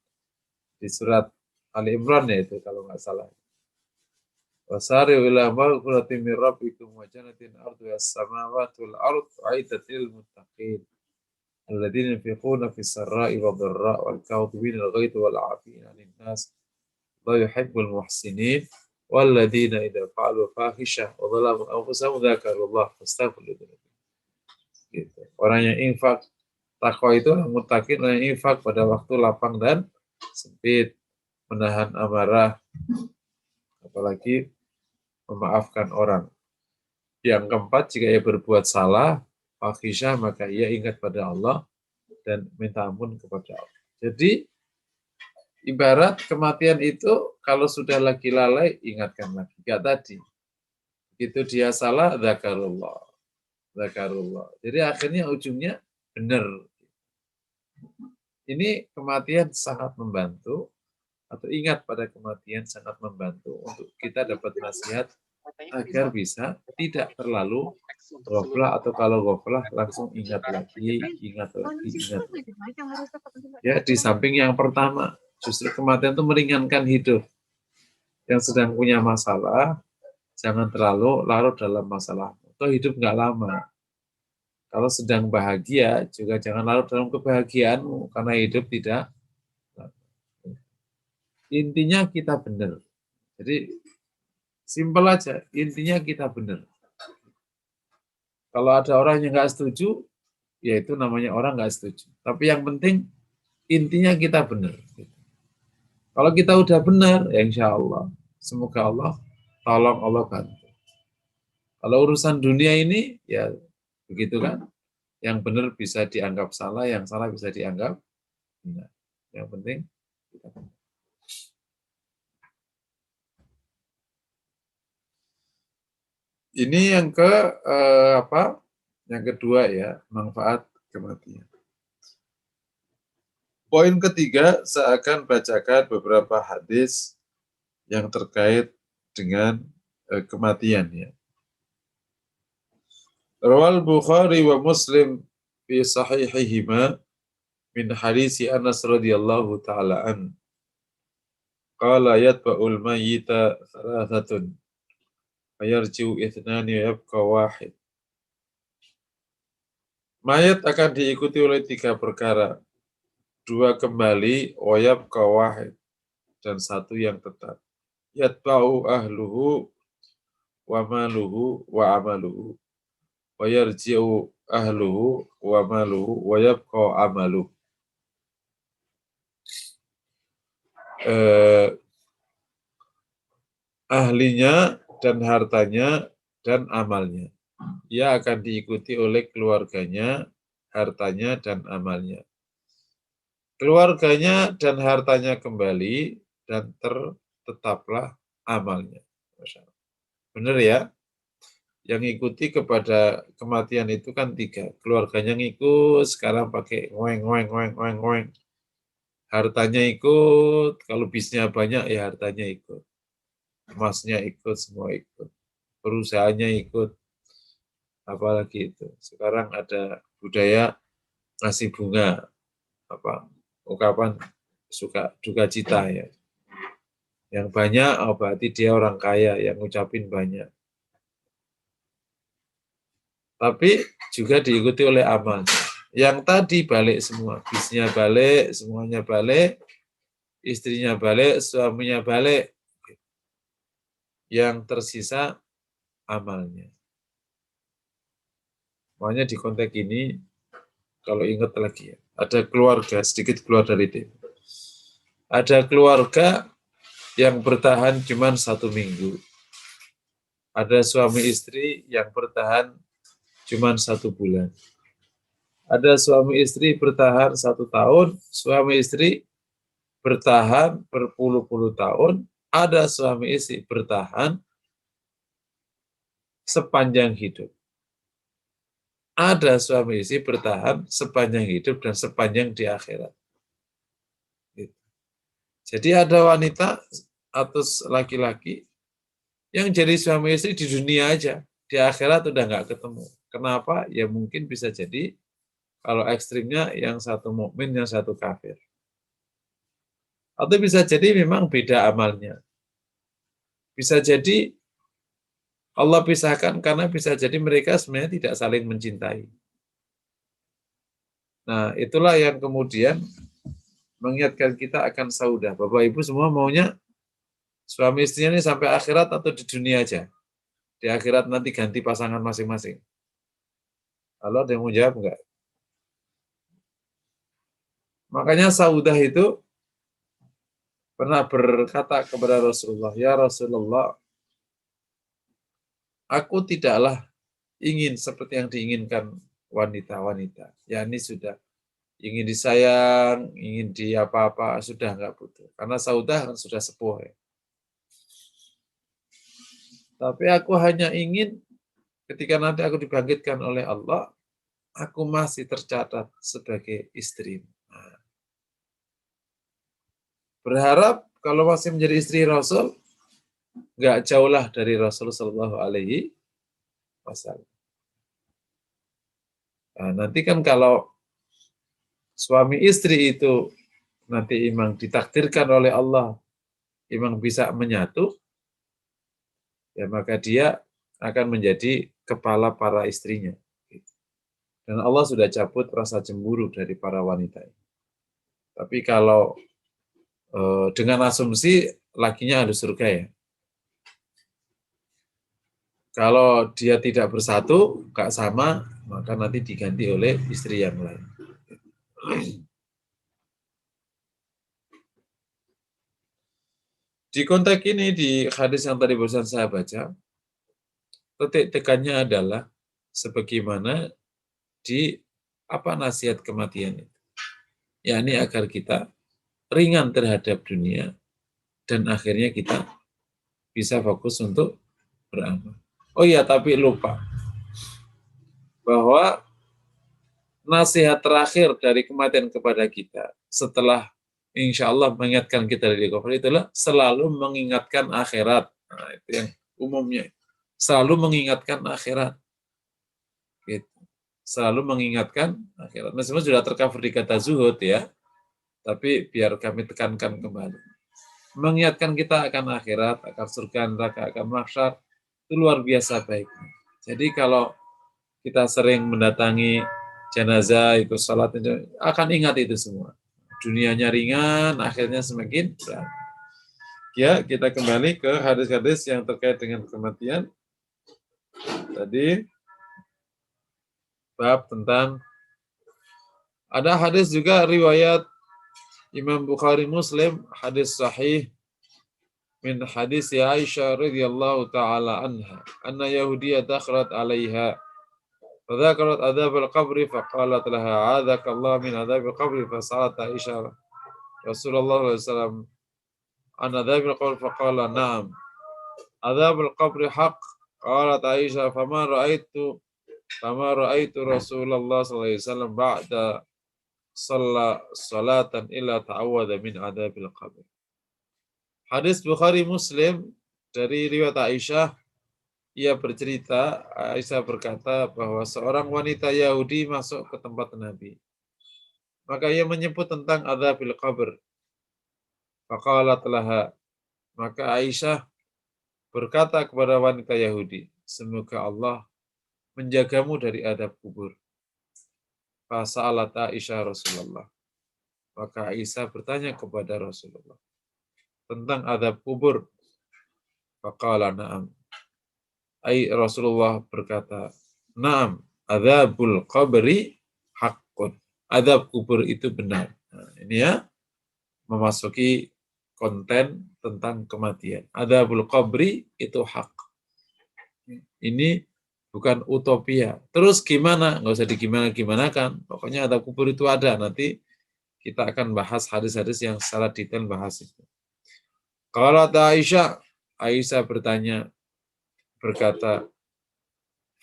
Di surat Ali Imran ya itu kalau nggak salah. Wasari'u ila maghfiratin min rabbikum wa jannatin arduha as-samawati wal ardu u'iddat lil muttaqin alladzina yunfiquna fis sarra'i wad dharra'i wal kadhibina al-ghaidha wal 'afina 'anil nas wa yuhibbul muhsinin walladzina idza fa'alu fahisha wa dhalamu anfusahum dzakarullah fastaghfiru dzunubahum. Gitu. Orang yang infak takwa itu orang muttaqin, orang yang infak pada waktu lapang dan sempit, menahan amarah, apalagi memaafkan orang. Yang keempat, jika ia berbuat salah, fahisha, maka ia ingat pada Allah dan minta ampun kepada Allah. Jadi, ibarat kematian itu kalau sudah lagi lalai, ingatkan lagi. Gak tadi. Begitu dia salah, dzakarullah. Jadi akhirnya ujungnya benar. Ini kematian sangat membantu, atau ingat pada kematian sangat membantu untuk kita dapat nasihat agar bisa tidak terlalu ghaflah atau kalau ghaflah langsung ingat lagi. Ya, di samping yang pertama, justru kematian itu meringankan hidup. Yang sedang punya masalah, jangan terlalu larut dalam masalah. Atau hidup nggak lama. Kalau sedang bahagia, juga jangan larut dalam kebahagiaanmu, karena hidup tidak. Intinya kita benar. Jadi, simpel aja, intinya kita benar. Kalau ada orang yang nggak setuju, ya itu namanya orang nggak setuju. Tapi yang penting, intinya kita benar. Kalau kita udah benar, ya insya Allah. Semoga Allah tolong, Allah bantu. Kalau urusan dunia ini, ya begitu kan. Yang benar bisa dianggap salah, yang salah bisa dianggap benar. Yang penting, kita benar. Ini yang apa? Yang kedua ya, manfaat kematian. Poin ketiga, saya akan bacakan beberapa hadis yang terkait dengan kematian ya. Rawal Bukhari wa Muslim fi sahihihima min hadisi Anas radhiyallahu taala an. Qala yatba'ul mayyita thalathatun fayarji'u ithnani wa yabqa wahid. Mayat akan diikuti oleh 3 perkara. 2 kembali, wa yabqa wahid, dan 1 yang tetap. Yatba'u ahluhu wa maluhu wa amaluhu. Wa yarji'u ahluhu wa maluhu wa yabqa amaluhu. Ahlinya dan hartanya dan amalnya. Ia akan diikuti oleh keluarganya, hartanya, dan amalnya. Keluarganya dan hartanya kembali, dan tetaplah amalnya. Benar ya? Yang ikuti kepada kematian itu kan 3. Keluarganya ngikut, sekarang pakai ngoeng. Hartanya ikut, kalau bisnya banyak ya hartanya ikut. Emasnya ikut, semua ikut. Perusahaannya ikut. Apalagi itu. Sekarang ada budaya ngasih bunga, ungkapan suka duka cita ya. Yang banyak, berarti dia orang kaya, yang ngucapin banyak. Tapi juga diikuti oleh amal. Yang tadi balik semua, bisnya balik, semuanya balik, istrinya balik, suaminya balik. Yang tersisa amalnya. Makanya di konteks ini, kalau ingat lagi ya, ada keluarga, sedikit keluar dari itu. Ada keluarga yang bertahan cuma 1 minggu. Ada suami istri yang bertahan cuma 1 bulan. Ada suami istri bertahan 1 tahun, suami istri bertahan berpuluh-puluh tahun, ada suami istri bertahan sepanjang hidup. Ada suami istri bertahan sepanjang hidup dan sepanjang di akhirat. Jadi ada wanita atau laki-laki yang jadi suami istri di dunia aja, di akhirat udah nggak ketemu. Kenapa? Ya mungkin bisa jadi kalau ekstrimnya yang satu mukmin, yang satu kafir. Atau bisa jadi memang beda amalnya. Bisa jadi Allah pisahkan karena bisa jadi mereka sebenarnya tidak saling mencintai. Nah, itulah yang kemudian mengingatkan kita akan saudah. Bapak Ibu semua maunya suami istrinya ini sampai akhirat atau di dunia aja? Di akhirat nanti ganti pasangan masing-masing. Kalau ada yang mau jawab enggak? Makanya saudah itu pernah berkata kepada Rasulullah, "Ya Rasulullah, aku tidaklah ingin seperti yang diinginkan wanita-wanita. Ya ini sudah ingin disayang, ingin di apa-apa, sudah enggak butuh. Karena saudah kan sudah sepuh ya. Tapi aku hanya ingin ketika nanti aku dibangkitkan oleh Allah, aku masih tercatat sebagai istri." Nah, berharap kalau masih menjadi istri Rasul, enggak jauhlah dari Rasul Shallallahu Alaihi Wasallam. Nah, nanti kan kalau suami istri itu nanti memang ditakdirkan oleh Allah, memang bisa menyatu, ya maka dia akan menjadi kepala para istrinya. Dan Allah sudah cabut rasa cemburu dari para wanita. Tapi kalau dengan asumsi lakinya harus surga ya. Kalau dia tidak bersatu, gak sama, maka nanti diganti oleh istri yang lain. Di konteks ini, di hadis yang tadi barusan saya baca, titik tekannya adalah sebagaimana di nasihat kematian itu. Yakni agar kita ringan terhadap dunia dan akhirnya kita bisa fokus untuk beramal. Oh iya, tapi lupa bahwa nasihat terakhir dari kematian kepada kita setelah insya Allah mengingatkan kita dari kubur itulah selalu mengingatkan akhirat. Nah, itu yang umumnya. Selalu mengingatkan akhirat. Gitu. Selalu mengingatkan akhirat. Meskipun sudah tercover di kata zuhud ya, tapi biar kami tekankan kembali. Mengingatkan kita akan akhirat, akan surga, neraka, akan mahsyar, itu luar biasa baiknya. Jadi kalau kita sering mendatangi jenazah, ikut salat, akan ingat itu semua. Dunianya ringan, akhirnya semakin berat. Ya, kita kembali ke hadis-hadis yang terkait dengan kematian. Tadi bab tentang ada hadis juga riwayat Imam Bukhari Muslim, hadis sahih min hadis Aisyah radhiyallahu taala anha, anna Yahudiyah dakhalat 'alaiha فذكرت عذاب القبر فقالت لها عاذك الله من عذاب القبر فسألت عائشة رسول الله صلى الله عليه وسلم عن عذاب القبر فقال نعم عذاب القبر حق قالت عائشة فما رأيت رسول الله صلى الله عليه وسلم بعد صلى صلاة إلا تعوذ من عذاب القبر. Hadis Bukhari Muslim dari riwayat Aisyah, ia bercerita, Aisyah berkata bahwa seorang wanita Yahudi masuk ke tempat Nabi. Maka ia menyebut tentang adzabil qabr. Faqalat laha, maka Aisyah berkata kepada wanita Yahudi, semoga Allah menjagamu dari adab kubur. Fasa'alat Aisyah Rasulullah. Maka Aisyah bertanya kepada Rasulullah tentang adab kubur. Faqala na'am. Rasulullah berkata, na'am, adzabul qabri haqqun. Adab kubur itu benar. Nah, ini ya, memasuki konten tentang kematian. Adzabul qabri itu hak. Ini bukan utopia. Terus gimana? Nggak usah digimana-gimanakan. Pokoknya adab kubur itu ada. Nanti kita akan bahas hadis-hadis yang secara detail bahas itu. Kalau Aisyah bertanya, berkata,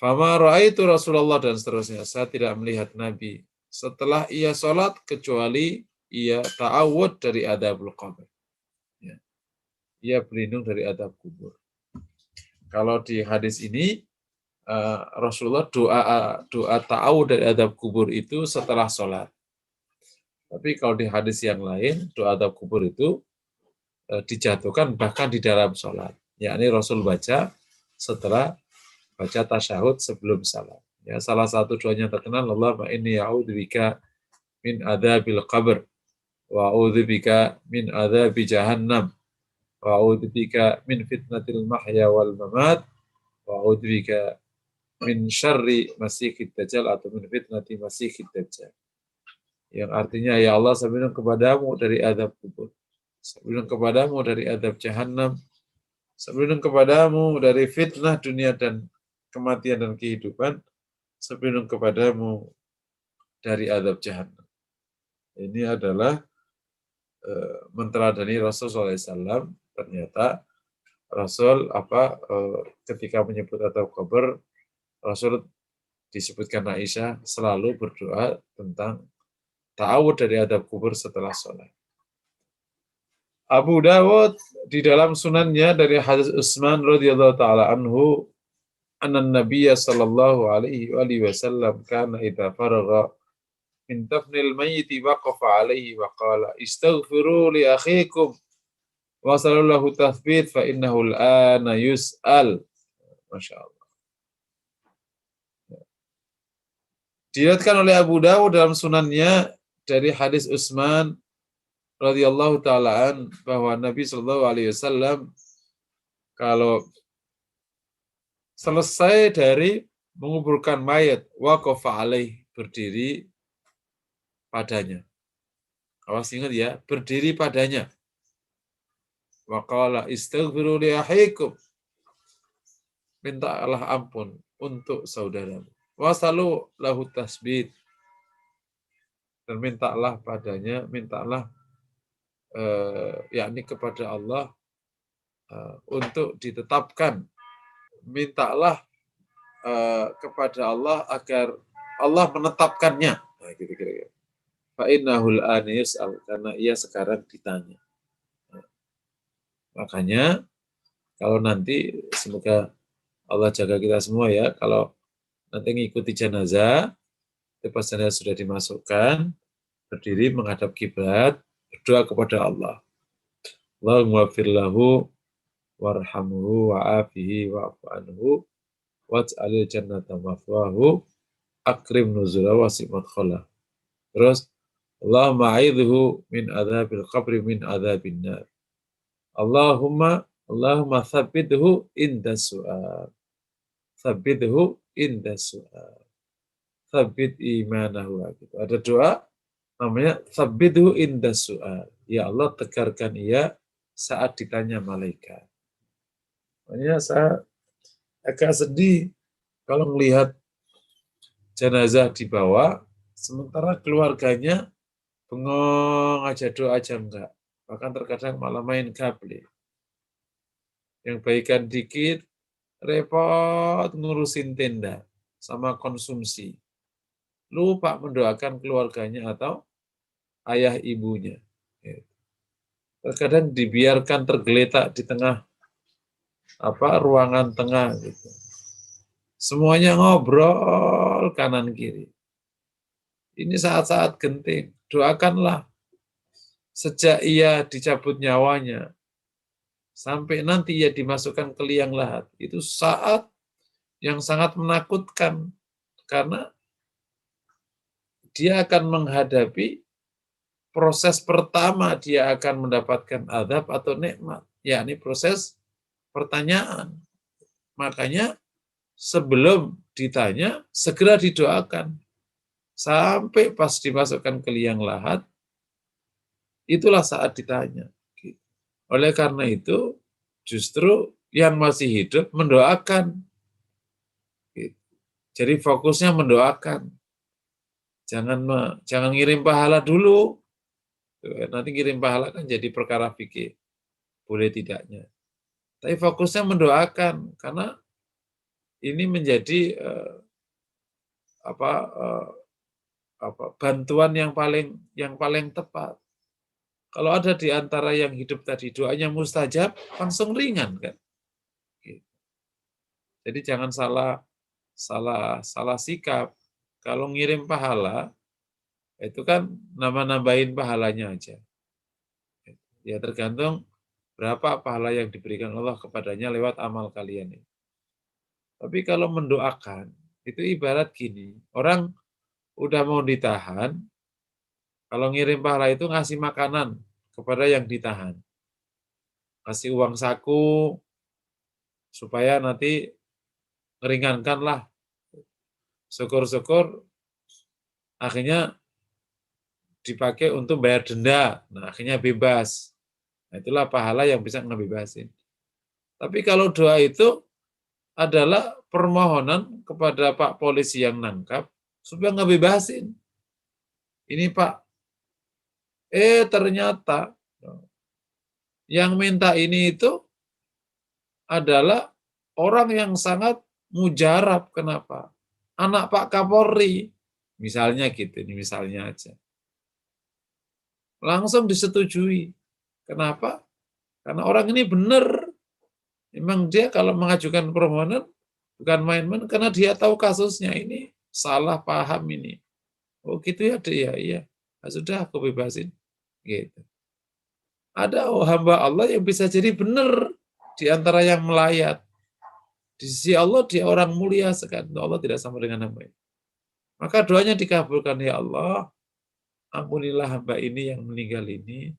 Fama ra'aitu Rasulullah dan seterusnya. Saya tidak melihat Nabi setelah ia sholat kecuali ia ta'awud dari adabul qabr. Ya. Ia berlindung dari adab kubur. Kalau di hadis ini Rasulullah doa ta'awud dari adab kubur itu setelah sholat. Tapi kalau di hadis yang lain doa adab kubur itu dijatuhkan bahkan di dalam sholat. Yakni Rasul baca setelah baca tasyahud sebelum salat. Ya, salah satu doanya terkenal, Allahumma inni a'udzubika min adzabil qabr wa a'udzubika min adzabi jahannam wa a'udzubika min fitnatil mahya wal mamat wa a'udzubika min syarri masiihid dajjal atau min fitnati masiihid dajjal. Yang artinya, ya Allah, saya berlindung kepadamu dari azab kubur. Saya berlindung kepadamu dari azab jahannam. Saya berlindung kepadamu dari fitnah dunia dan kematian dan kehidupan. Saya berlindung kepadamu dari azab jahannam. Ini adalah meneladani Rasul SAW. Ternyata Rasul ketika menyebut azab kubur, Rasul disebutkan Aisyah selalu berdoa tentang ta'awud dari azab kubur setelah sholat. Abu Dawud di dalam sunannya dari hadis Utsman radhiyallahu taala anhu, anna Nabiy sallallahu alaihi wasallam kana idza faragha min dafnil mayyit waqafa alaihi wa qala istaghfiru li akhikum wa sallallahu tathbit fa innahu al-ana yus'al. Masyaallah. Diriwayatkan oleh Abu Dawud dalam sunannya dari hadis Utsman radhiyallahu taala bahwa Nabi sallallahu alaihi wasallam kalau selesai dari menguburkan mayat, waqafa alaih, berdiri padanya. Awas ingat ya, berdiri padanya. Wa qala istaghfiru li akhikum. Mintalah ampun untuk saudaramu. Wasalu lahu tasbit. Dan mintalah padanya, yakni kepada Allah untuk ditetapkan mintalah kepada Allah agar Allah menetapkannya. Nah, gitu kira-kira. Fa innahul an yus'al, karena ia sekarang ditanya. Nah, makanya kalau nanti semoga Allah jaga kita semua ya, kalau nanti ngikuti jenazah, pas jenazah sudah dimasukkan, berdiri menghadap kiblat, berdoa kepada Allah. Allahumma fir lahu warhamhu wa'afihi wa'fu anhu waj'alil jannata mathwahu akrim nuzulahu wasi' madkhalah. Terus Allahumma a'idhu min adzabil qabri min adzabin nar. Allahumma tsabbithu inda su'al. Tsabbithu inda su'al. Tsabbit imanahu. Ada doa namanya tsabbithu inda su'al. Ya Allah, tegarkan ia saat ditanya malaikat. Makanya saya agak sedih kalau melihat jenazah dibawa, sementara keluarganya bengong aja, doa aja enggak. Bahkan terkadang malah main gable. Yang baikan dikit, repot ngurusin tenda sama konsumsi. Lupa mendoakan keluarganya atau ayah ibunya. Terkadang dibiarkan tergeletak di tengah ruangan tengah gitu. Semuanya ngobrol kanan kiri. Ini saat-saat genting. Doakanlah sejak ia dicabut nyawanya sampai nanti ia dimasukkan ke liang lahat. Itu saat yang sangat menakutkan karena dia akan menghadapi proses pertama, dia akan mendapatkan azab atau nikmat, yakni proses pertanyaan. Makanya sebelum ditanya, segera didoakan. Sampai pas dimasukkan ke liang lahat, itulah saat ditanya. Oleh karena itu, justru yang masih hidup mendoakan. Jadi fokusnya mendoakan. Jangan ngirim pahala dulu. Nanti ngirim pahala kan jadi perkara fikih. Boleh tidaknya. Tapi fokusnya mendoakan karena ini menjadi bantuan yang paling tepat. Kalau ada di antara yang hidup tadi doanya mustajab, langsung ringan kan. Jadi jangan salah sikap. Kalau ngirim pahala itu kan nambahin pahalanya aja. Ya tergantung berapa pahala yang diberikan Allah kepadanya lewat amal kalian ini. Tapi kalau mendoakan, itu ibarat gini, orang udah mau ditahan, kalau ngirim pahala itu ngasih makanan kepada yang ditahan. Kasih uang saku, supaya nanti meringankanlah. Syukur-syukur, akhirnya dipakai untuk bayar denda. Nah, akhirnya bebas. Nah, itulah pahala yang bisa ngebebasin. Tapi kalau doa itu adalah permohonan kepada Pak Polisi yang nangkap supaya ngebebasin. Ini Pak, ternyata yang minta ini itu adalah orang yang sangat mujarab. Kenapa? Anak Pak Kapolri. Misalnya gitu, ini misalnya aja. Langsung disetujui. Kenapa? Karena orang ini benar. Memang dia kalau mengajukan permohonan bukan main-main karena dia tahu kasusnya ini salah paham ini. Oh gitu ya, dia iya. Nah, sudah aku bebasin. Gitu. Ada hamba Allah yang bisa jadi benar di antara yang melayat. Di sisi Allah dia orang mulia sekali. Allah tidak sama dengan hamba ini. Maka doanya dikabulkan, ya Allah, ampunilah hamba ini yang meninggal ini.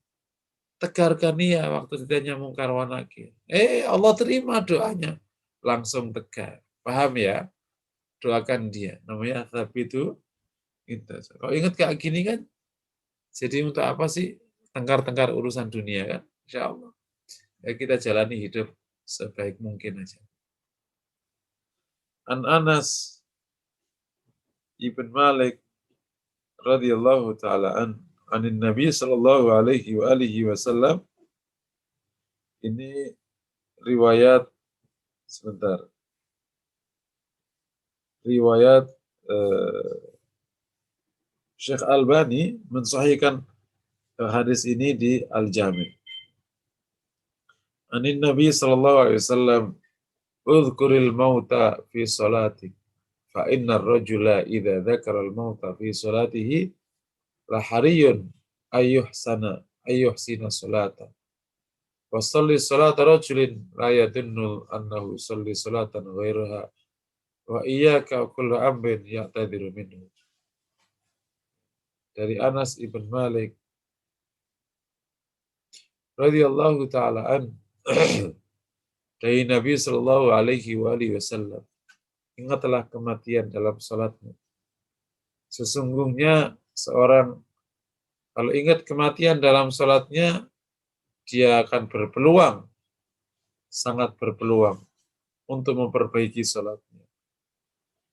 Tegarkan ia waktu ditanya mungkar wa nakir. Allah terima doanya. Langsung tegar. Paham ya? Doakan dia. Namanya tapi itu. Kalau ingat kayak gini kan, jadi untuk apa sih tengkar-tengkar urusan dunia kan? Insya Allah. Ya, kita jalani hidup sebaik mungkin aja. An Anas ibn Malik radhiyallahu taala anin Nabi sallallahu alaihi wa alihi wasallam. Ini riwayat sebentar. riwayat Syekh Albani mensahihkan hadis ini di Al-Jami'. Anin Nabi sallallahu alaihi wasallam, "Udhkuril mauta fi salatik, fa innar rajula idza dzakara al-mauta fi salatihi la hariyun ayyuhsina salata. Wa shalli salata rajulin la yadunnu annahu yusalli salatan ghairaha wa iyyaka kullu amrin ya'tadiru minhu." Dari Anas ibn Malik radhiyallahu taala an dari Nabi sallallahu alaihi wasallam, ingatlah kematian dalam salatmu. Sesungguhnya seorang kalau ingat kematian dalam salatnya, dia akan berpeluang, sangat berpeluang untuk memperbaiki salatnya.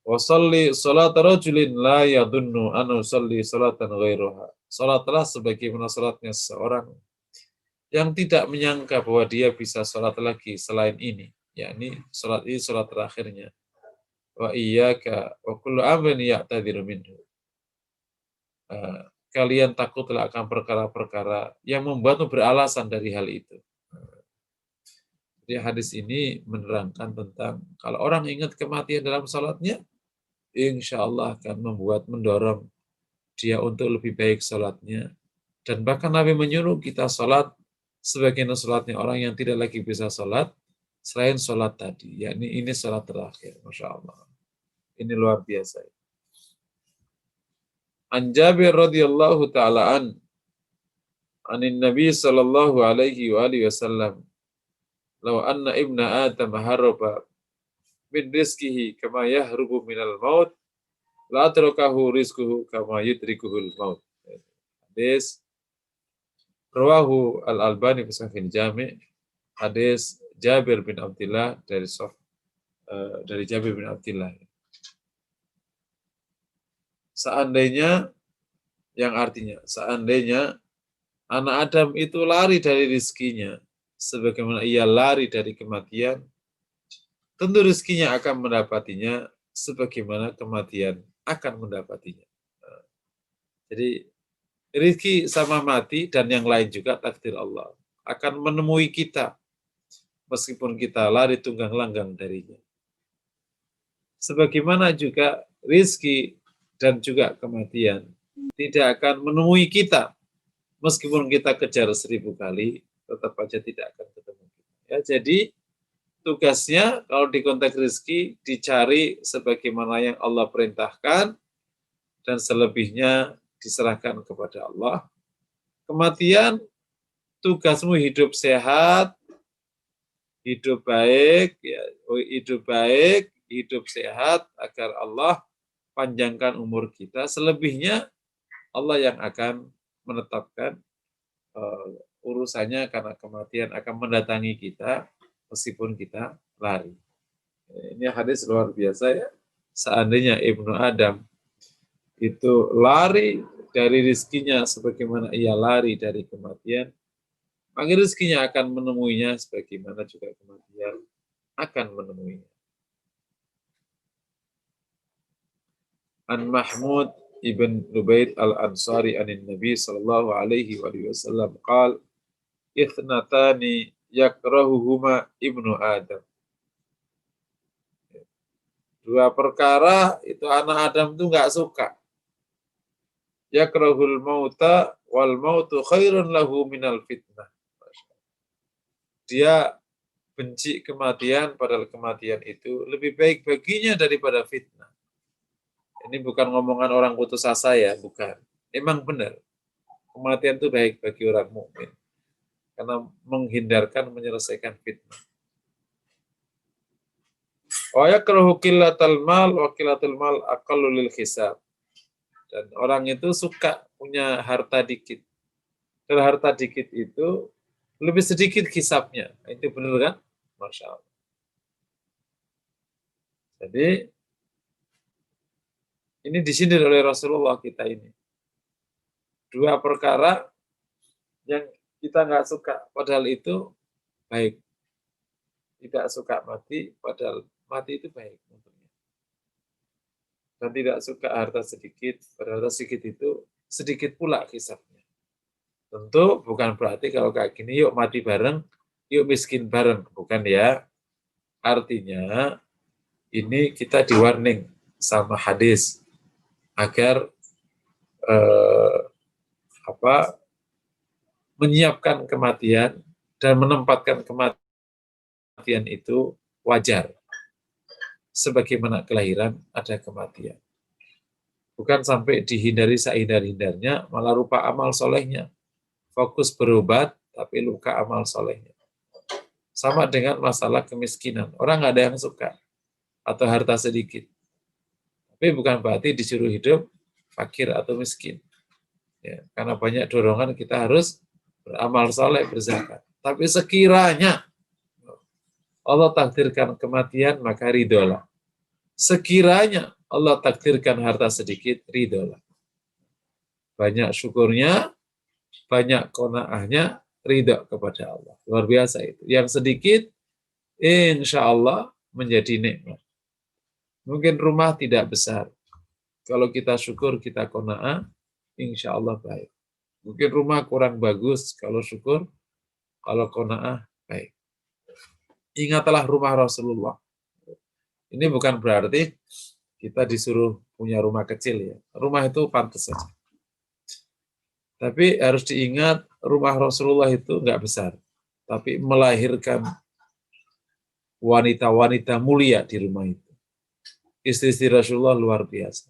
Wa shalli salata rajulin la yadunnu an usalli salatan ghairaha. Salatlah sebagaimana salatnya seorang yang tidak menyangka bahwa dia bisa salat lagi selain ini, yakni salat ini salat terakhirnya. Wa iyyaka wa kullu amrin ya'tadiru minhu. Kalian takutlah akan perkara-perkara yang membuatmu beralasan dari hal itu. Jadi hadis ini menerangkan tentang kalau orang ingat kematian dalam salatnya, insya Allah akan mendorong dia untuk lebih baik salatnya. Dan bahkan Nabi menyuruh kita salat sebagaimana salatnya orang yang tidak lagi bisa salat selain salat tadi, yakni ini salat terakhir. Masya Allah, ini luar biasa. An Jabir radhiyallahu taala anin Nabi sallallahu alaihi wasallam, "Law anna ibna Adam haraba min rizqihi kama yahrubu minal maut, la atrakahu rizquhu kama yudrikuhul maut." Hadis rawahu Al-Albani fi Sahih Jami', hadis Jabir bin Abdullah dari Jabir bin Abdullah. Seandainya, yang artinya seandainya anak Adam itu lari dari rizkinya sebagaimana ia lari dari kematian, tentu rizkinya akan mendapatinya sebagaimana kematian akan mendapatinya. Jadi rizki sama mati dan yang lain juga takdir Allah akan menemui kita meskipun kita lari tunggang langgang darinya. Sebagaimana juga rizki dan juga kematian tidak akan menemui kita meskipun kita kejar 1000 kali, tetap aja tidak akan ketemu kita. Ya, jadi tugasnya kalau di konteks rizki dicari sebagaimana yang Allah perintahkan dan selebihnya diserahkan kepada Allah. Kematian, tugasmu hidup sehat, hidup baik, ya, hidup sehat agar Allah panjangkan umur kita. Selebihnya Allah yang akan menetapkan urusannya karena kematian akan mendatangi kita meskipun kita lari. Ini hadis luar biasa ya. Seandainya Ibnu Adam itu lari dari rizkinya sebagaimana ia lari dari kematian, maka rizkinya akan menemuinya sebagaimana juga kematian akan menemuinya. An Mahmud ibn Ubaid al-Ansari anin Nabi sallallahu alaihi wasallam qala, "Ithnatani yakrahuhuma ibnu Adam." Dua perkara itu anak Adam itu nggak suka. Yakrahul mauta wal mautu khairun lahu minal fitnah. Dia benci kematian, padahal kematian itu lebih baik baginya daripada fitnah. Ini bukan ngomongan orang putus asa ya, bukan. Emang benar. Kematian itu baik bagi orang mukmin karena menghindarkan, menyelesaikan fitnah. Wa yakrahu qillatal mal wa qillatul mal aqallu lil hisab. Dan orang itu suka punya harta dikit. Dan harta dikit itu lebih sedikit hisabnya. Itu benar kan? Masya Allah. Jadi ini disindir oleh Rasulullah kita ini. Dua perkara yang kita nggak suka, padahal itu baik. Tidak suka mati, padahal mati itu baik untuknya. dan tidak suka harta sedikit, harta sedikit itu sedikit pula hisabnya. Tentu bukan berarti kalau kayak gini yuk mati bareng, yuk miskin bareng, bukan ya. Artinya ini kita di warning sama hadis agar menyiapkan kematian dan menempatkan kematian itu wajar. Sebagaimana kelahiran ada kematian. Bukan sampai dihindari sehindar-hindarnya, malah rupa amal solehnya. Fokus berobat, tapi luka amal solehnya. Sama dengan masalah kemiskinan. Orang nggak ada yang suka. Atau harta sedikit. Tapi bukan berarti disuruh hidup fakir atau miskin. Ya, karena banyak dorongan kita harus beramal soleh, berzakat. Tapi sekiranya Allah takdirkan kematian, maka ridolah. Sekiranya Allah takdirkan harta sedikit, ridolah. Banyak syukurnya, banyak qanaahnya, ridho kepada Allah. Luar biasa itu. Yang sedikit, insya Allah menjadi nikmat. Mungkin rumah tidak besar. Kalau kita syukur, kita qanaah, insya Allah baik. Mungkin rumah kurang bagus, kalau syukur, kalau qanaah, baik. Ingatlah rumah Rasulullah. Ini bukan berarti kita disuruh punya rumah kecil ya. Rumah itu pantas saja. Tapi harus diingat rumah Rasulullah itu nggak besar. Tapi melahirkan wanita-wanita mulia di rumah itu. Istri-istri Rasulullah luar biasa.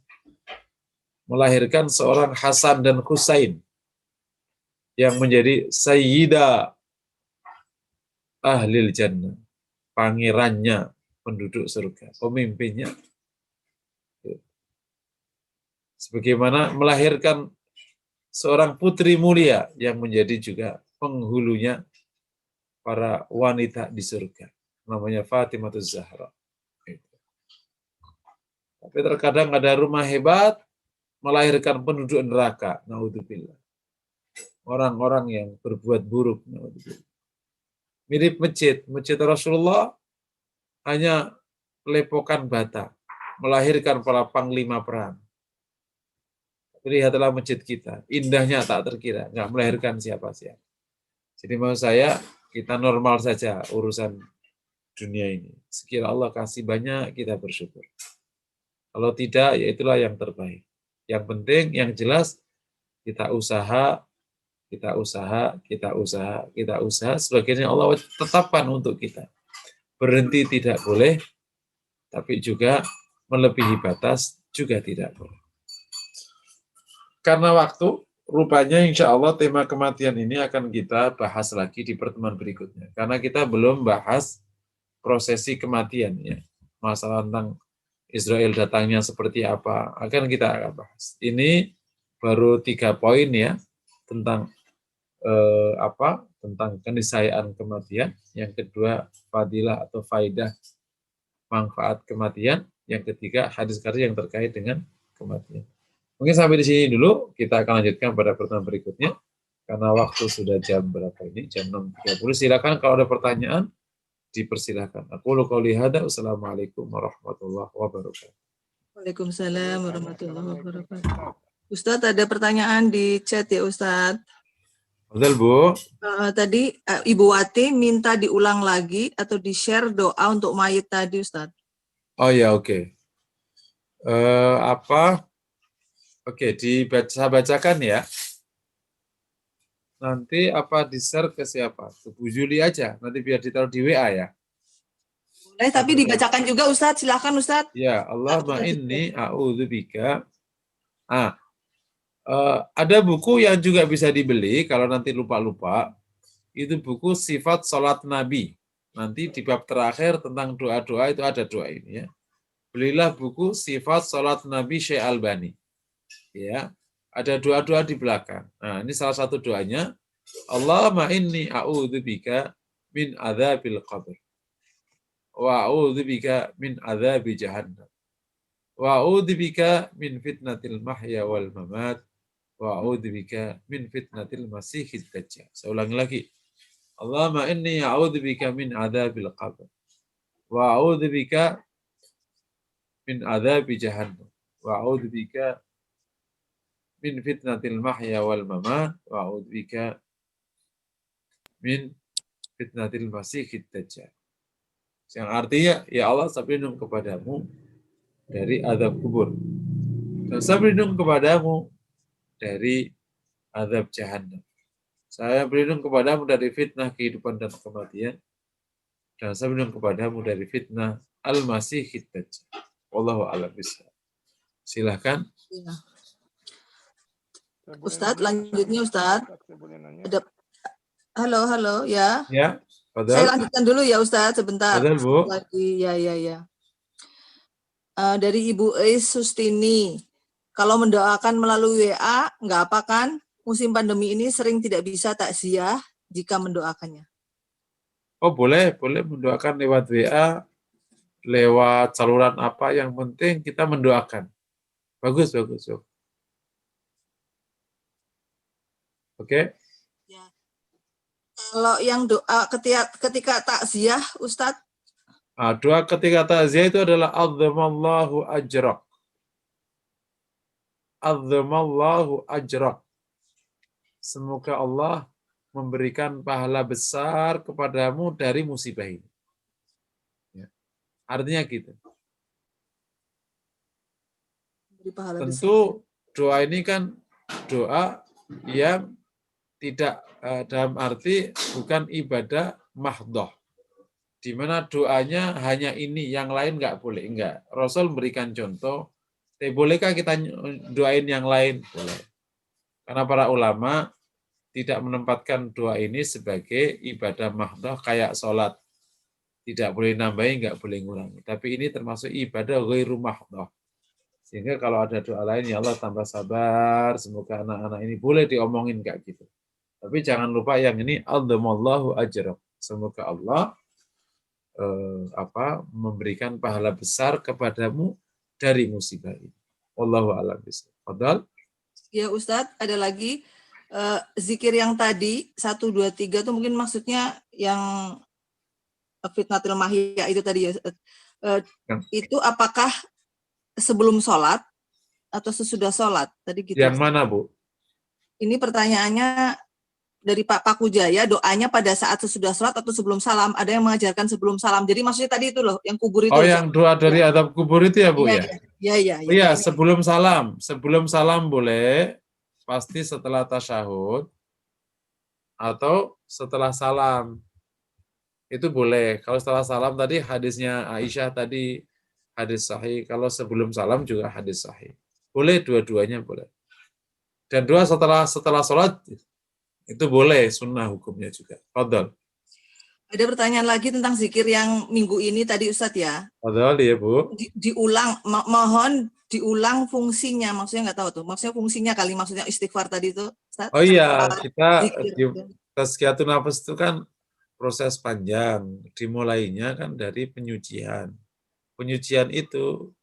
Melahirkan seorang Hasan dan Husain yang menjadi Sayyidah Ahlil Jannah. Pangerannya penduduk surga, pemimpinnya. Sebagaimana melahirkan seorang putri mulia yang menjadi juga penghulunya para wanita di surga. Namanya Fatimatuz Zahra. Tapi terkadang ada rumah hebat melahirkan penduduk neraka. Naudzubillah. Orang-orang yang berbuat buruk. Naudzubillah. Mirip masjid. Masjid Rasulullah hanya lepokan bata. Melahirkan para panglima perang. Lihatlah masjid kita. Indahnya tak terkira. Nggak melahirkan siapa-siapa. Jadi mau saya, kita normal saja urusan dunia ini. Sekira Allah kasih banyak, kita bersyukur. Kalau tidak, ya itulah yang terbaik. Yang penting, yang jelas, kita usaha, kita usaha, kita usaha, kita usaha. Sebagainya Allah tetapkan untuk kita. Berhenti tidak boleh, tapi juga melebihi batas juga tidak boleh. Karena waktu, rupanya insya Allah tema kematian ini akan kita bahas lagi di pertemuan berikutnya. Karena kita belum bahas prosesi kematian, ya. Masalah tentang Israel datangnya seperti apa, akan kita bahas. Ini baru 3 poin ya, tentang tentang keniscayaan kematian. Yang kedua, fadilah atau faidah manfaat kematian. Yang ketiga, hadis-hadis yang terkait dengan kematian. Mungkin sampai di sini dulu, kita akan lanjutkan pada pertemuan berikutnya. Karena waktu sudah jam berapa ini? Jam 6.30. Silakan kalau ada pertanyaan, dipersilakan. Aku qouli hadza. Wassalamualaikum warahmatullahi wabarakatuh. Waalaikumsalam warahmatullahi wabarakatuh. Ustadz, ada pertanyaan di chat ya Ustadz. Betul Bu. Tadi Ibu Wati minta diulang lagi atau di-share doa untuk mayit tadi Ustadz. Oh ya, oke. Oke, saya bacakan ya. Nanti di-share ke siapa? Ke Bu Juli aja. Nanti biar ditaruh di WA ya. Boleh, tapi dibacakan juga Ustadz. Silakan Ustadz. Ya, Allahumma inni a'udzubika. Ada buku yang juga bisa dibeli kalau nanti lupa-lupa. Itu buku Sifat Salat Nabi. Nanti di bab terakhir tentang doa-doa itu ada doa ini ya. Belilah buku Sifat Salat Nabi Syekh Albani. Ya, ada doa-doa di belakang. Nah, ini salah satu doanya. Allahumma inni a'udzubika min adzabil qabr. Wa a'udzubika min adzabi jahannam. Wa a'udzubika min fitnatil mahya wal mamat. Wa a'udzubika min fitnatil masiihid dajjal. Saya ulangi lagi. Allahumma inni a'udzubika min adzabil qabr. Wa a'udzubika min adzabi jahannam. wa a'udzubika min fitnatil mahya wal mamat wa a'udzubika min fitnatil masiihid dajjal. Yang artinya, ya Allah, saya berlindung kepadamu dari azab kubur. Dan saya berlindung kepadamu dari azab jahannam. Saya berlindung kepadamu dari fitnah kehidupan dan kematian. Dan saya berlindung kepadamu dari fitnah al-masiihid dajjal. Wallahu a'lam bishawab. Silahkan. Ya. Ustadz, lanjutnya Ustadz. Ada, halo, ya. Ya, Saya lanjutkan dulu ya Ustadz, sebentar. Padahal, Bu. Lagi, ya. Dari Ibu Eis Sustini, kalau mendoakan melalui WA, nggak apa kan? Musim pandemi ini sering tidak bisa takziah jika mendoakannya. Oh, boleh mendoakan lewat WA, lewat saluran apa, yang penting kita mendoakan. Bagus. Oke. Ya. Kalau yang doa ketika takziah, Ustadz? Doa ketika takziah itu adalah azzamallahu ajrak. Azzamallahu ajrak. Semoga Allah memberikan pahala besar kepadamu dari musibah ini. Ya. Artinya gitu. Tentu doa ini kan doa yang tidak dalam arti bukan ibadah mahdhah, di mana doanya hanya ini, yang lain nggak boleh. Enggak. Rasul memberikan contoh, bolehkah kita doain yang lain? Boleh. Karena para ulama tidak menempatkan doa ini sebagai ibadah mahdhah kayak sholat. Tidak boleh nambahin, nggak boleh ngurangi. Tapi ini termasuk ibadah ghairu mahdhah. Sehingga kalau ada doa lain, ya Allah tambah sabar, semoga anak-anak ini boleh diomongin kayak gitu. Tapi jangan lupa yang ini, azzamallahu ajrak. Semoga Allah memberikan pahala besar kepadamu dari musibah ini. Wallahu a'lam bishawab. Ya Ustadz, ada lagi zikir yang tadi 1, 2, 3 itu mungkin maksudnya yang fitnatul mahya itu tadi ya. Itu apakah sebelum sholat atau sesudah sholat? Tadi gitu. Yang mana, Bu? Ini pertanyaannya dari Pak Paku Jaya, doanya pada saat sesudah sholat atau sebelum salam. Ada yang mengajarkan sebelum salam. Jadi maksudnya tadi itu loh, yang kubur itu. Oh, yang doa dari azab kubur itu ya, Bu, ya? Iya, sebelum salam. Sebelum salam boleh, pasti setelah tasyahud, atau setelah salam. Itu boleh. Kalau setelah salam tadi hadisnya Aisyah tadi, hadis sahih. Kalau sebelum salam juga hadis sahih. Boleh, dua-duanya boleh. Dan doa setelah sholat, itu boleh, sunnah hukumnya juga. Fadhal. Ada pertanyaan lagi tentang zikir yang minggu ini tadi Ustadz ya. Fadhal ya, Bu. Diulang, mohon diulang fungsinya. Maksudnya nggak tahu tuh. Maksudnya fungsinya kali, maksudnya istighfar tadi itu. Ustadz. Oh iya, kita tazkiyatun nafas itu kan proses panjang. Dimulainya kan dari penyucian. Penyucian itu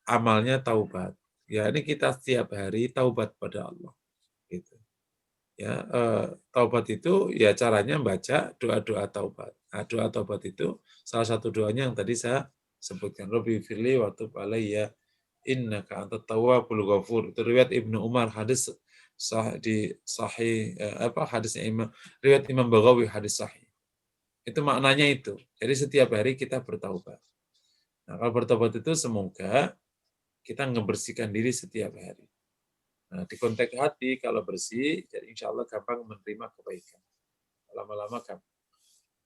amalnya taubat. Ya, ini kita setiap hari taubat pada Allah. Gitu. Ya, taubat itu ya caranya baca doa-doa taubat. Nah, doa taubat itu salah satu doanya yang tadi saya sebutkan, Rabbi firli wa tub alayya innaka antat tawwabul ghafur. Itu riwayat Ibnu Umar, hadis di sahih hadisnya riwayat Imam Baghawi, hadis sahih. Itu maknanya itu. Jadi setiap hari kita bertaubat. Nah, kalau bertaubat itu semoga kita ngebersihkan diri setiap hari. Nah, di konteks hati kalau bersih, jadi insya Allah gampang menerima kebaikan. Lama-lama gampang.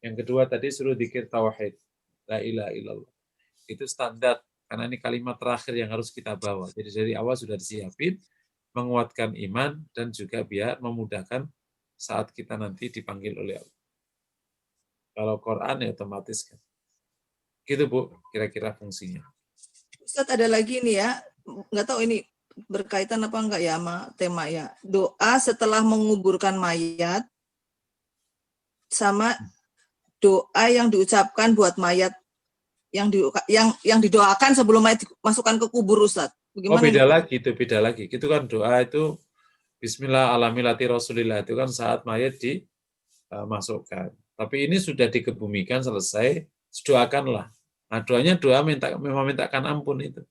Yang kedua tadi suruh dzikir tauhid, la ilaha illallah. Itu standar, karena ini kalimat terakhir yang harus kita bawa. Jadi dari awal sudah disiapin, menguatkan iman dan juga biar memudahkan saat kita nanti dipanggil oleh Allah. Kalau Quran ya otomatis kan. Gitu, Bu, kira-kira fungsinya. Ustadz, ada lagi nih ya, nggak tahu ini berkaitan apa enggak ya sama tema ya. Doa setelah menguburkan mayat sama doa yang diucapkan buat mayat yang didoakan sebelum mayat dimasukkan ke kubur, Ustadz. Bagaimana beda lagi itu, beda lagi. Itu kan doa itu Bismillah ala milati Rasulillah, itu kan saat mayat dimasukkan. Tapi ini sudah dikebumikan, selesai, doakanlah. Nah, doanya doa memintakan ampun itu.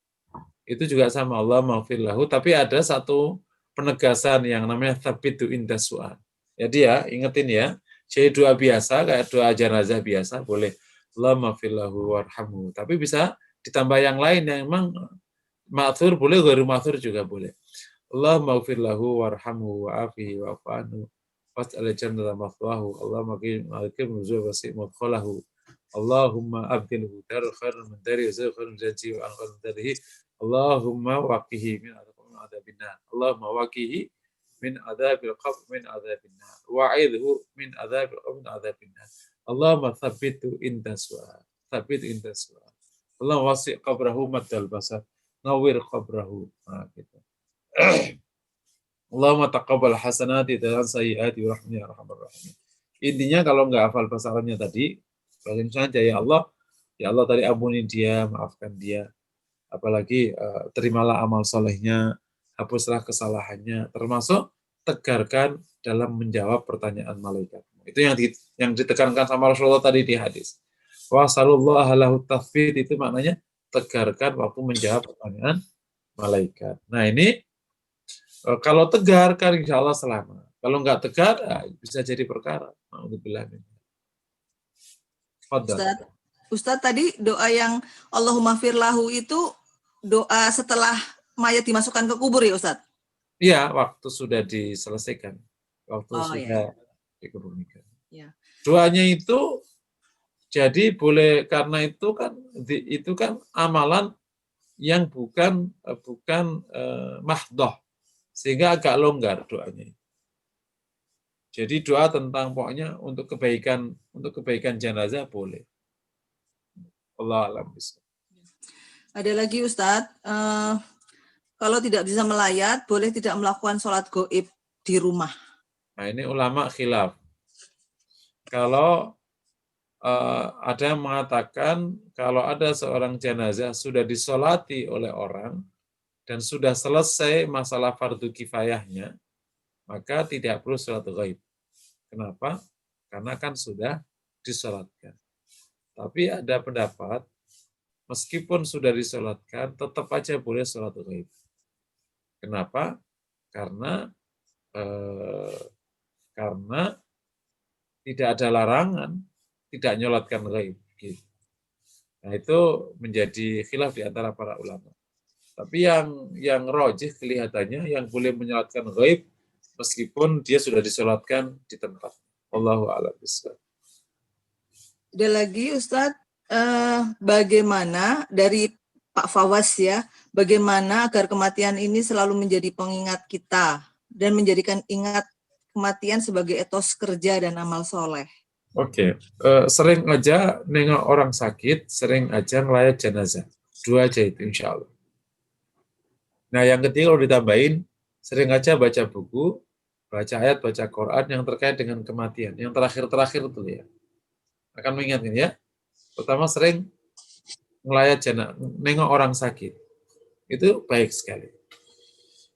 itu juga sama Allah maghfir lahu, tapi ada satu penegasan yang namanya tsabitu inda su'al. Jadi ya, ingetin ya, jadi doa biasa kayak doa jenazah biasa boleh Allah maghfir lahu warhamhu, tapi bisa ditambah yang lain yang memang ma'thur boleh, ghairu ma'thur juga boleh. Allah maghfir lahu warhamhu wa'afihi wa'fu anhu was'al jannata mathwahu Allah maghfir nuzul wasi' mudkhalahu Allahumma abdilhu darul khairun min dari wa khairun janji wa anqal min darihi Allahumma waqihi min adzabil nar Allahumma waqihi min adzabil qabr min adzabil nar wa'idhu min adzabil qabr min adzabil nar Allahumma tsabbithu inda su'al tsabbit inda su'al Allah wasi' qabrahu maddal basar nawwir qabrahu. Nah, gitu. Allahumma taqabbal hasanati dan sayyiati wa rahmi ya arhamar rahimin. Intinya kalau nggak hafal bahasa Arabnya tadi, bacain saja ya Allah tadi ampuni dia, maafkan dia. Apalagi terimalah amal solehnya, hapuslah kesalahannya, termasuk tegarkan dalam menjawab pertanyaan malaikat. Itu yang ditekankan sama Rasulullah tadi di hadis. Wa sallallahu lahu tathbit, itu maknanya tegarkan waktu menjawab pertanyaan malaikat. Nah ini kalau tegar kan insya Allah selamat. Kalau nggak tegar bisa jadi perkara. Ustadz tadi doa yang Allahumma firlahu itu doa setelah mayat dimasukkan ke kubur ya Ustadz? Iya, waktu sudah diselesaikan. Waktu sudah dikebumikan. Ya. Doanya itu jadi boleh, karena itu kan amalan yang bukan mahdoh, sehingga agak longgar doanya. Jadi doa tentang pokoknya untuk kebaikan jenazah boleh. Allah alam bisa. Ada lagi Ustadz, kalau tidak bisa melayat, boleh tidak melakukan sholat gaib di rumah? Nah ini ulama khilaf. Kalau ada yang mengatakan kalau ada seorang jenazah sudah disolati oleh orang dan sudah selesai masalah fardu kifayahnya, maka tidak perlu sholat gaib. Kenapa? Karena kan sudah disolatkan. Tapi ada pendapat, meskipun sudah disolatkan, tetap aja boleh sholat gaib. Kenapa? Karena tidak ada larangan tidak nyolatkan gaib. Nah itu menjadi khilaf di antara para ulama. Tapi yang rojih kelihatannya yang boleh menyolatkan gaib meskipun dia sudah disolatkan di tempat. Allahu a'lam bishawab. Ada lagi Ustadz, bagaimana dari Pak Fawaz ya, bagaimana agar kematian ini selalu menjadi pengingat kita dan menjadikan ingat kematian sebagai etos kerja dan amal soleh? Oke. Sering aja nengok orang sakit, sering aja ngelayat jenazah. 2 aja itu insya Allah. Nah yang ketiga kalau ditambahin, sering aja baca buku, baca ayat, baca Quran yang terkait dengan kematian. Yang terakhir itu ya. Akan mengingatkan ya. Pertama sering ngelayat jenazah, nengok orang sakit. Itu baik sekali.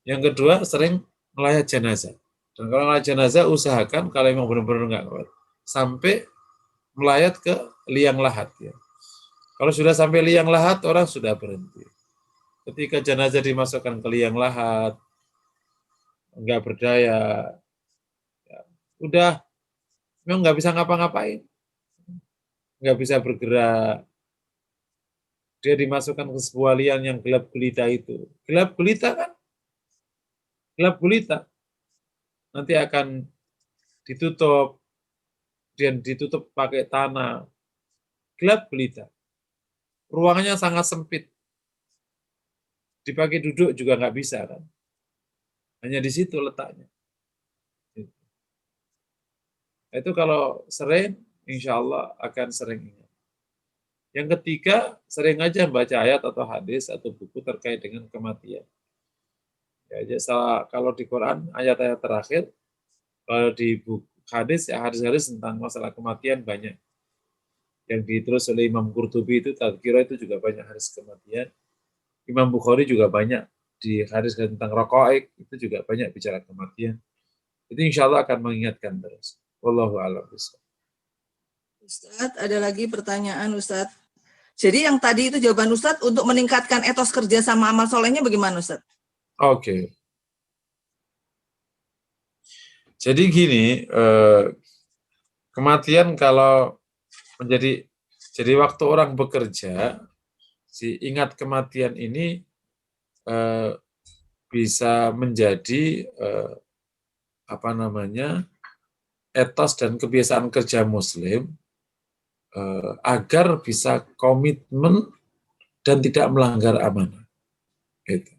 Yang kedua sering ngelayat jenazah. Dan kalau ngelayat jenazah usahakan kalau memang benar-benar nggak kuat, sampai melayat ke liang lahat ya. Kalau sudah sampai liang lahat orang sudah berhenti. Ketika jenazah dimasukkan ke liang lahat, nggak berdaya, ya, udah memang nggak bisa ngapa-ngapain, nggak bisa bergerak. Dia dimasukkan ke sebuah liang yang gelap gulita itu. Gelap gulita kan? Gelap gulita. Nanti akan ditutup, dan ditutup pakai tanah. Gelap gulita. Ruangannya sangat sempit. Dipakai duduk juga nggak bisa kan. Hanya di situ letaknya. Itu kalau sering, insya Allah akan sering ingat. Yang ketiga, sering aja baca ayat atau hadis atau buku terkait dengan kematian. Ya, kalau di Quran, ayat-ayat terakhir, kalau di buku hadis, ya hadis-hadis tentang masalah kematian banyak. Yang ditulis oleh Imam Qurtubi itu, Tadhkirah itu juga banyak hadis kematian. Imam Bukhari juga banyak di hadis tentang raqaiq, itu juga banyak bicara kematian. Itu insya Allah akan mengingatkan terus. Wallahu a'lam bishawab. Ustadz, ada lagi pertanyaan Ustadz. Jadi yang tadi itu jawaban Ustadz untuk meningkatkan etos kerja sama amal solehnya bagaimana Ustadz? Oke. Jadi gini, kematian kalau jadi waktu orang bekerja, ingat kematian ini bisa menjadi etos dan kebiasaan kerja Muslim agar bisa komitmen dan tidak melanggar amanah. Gitu.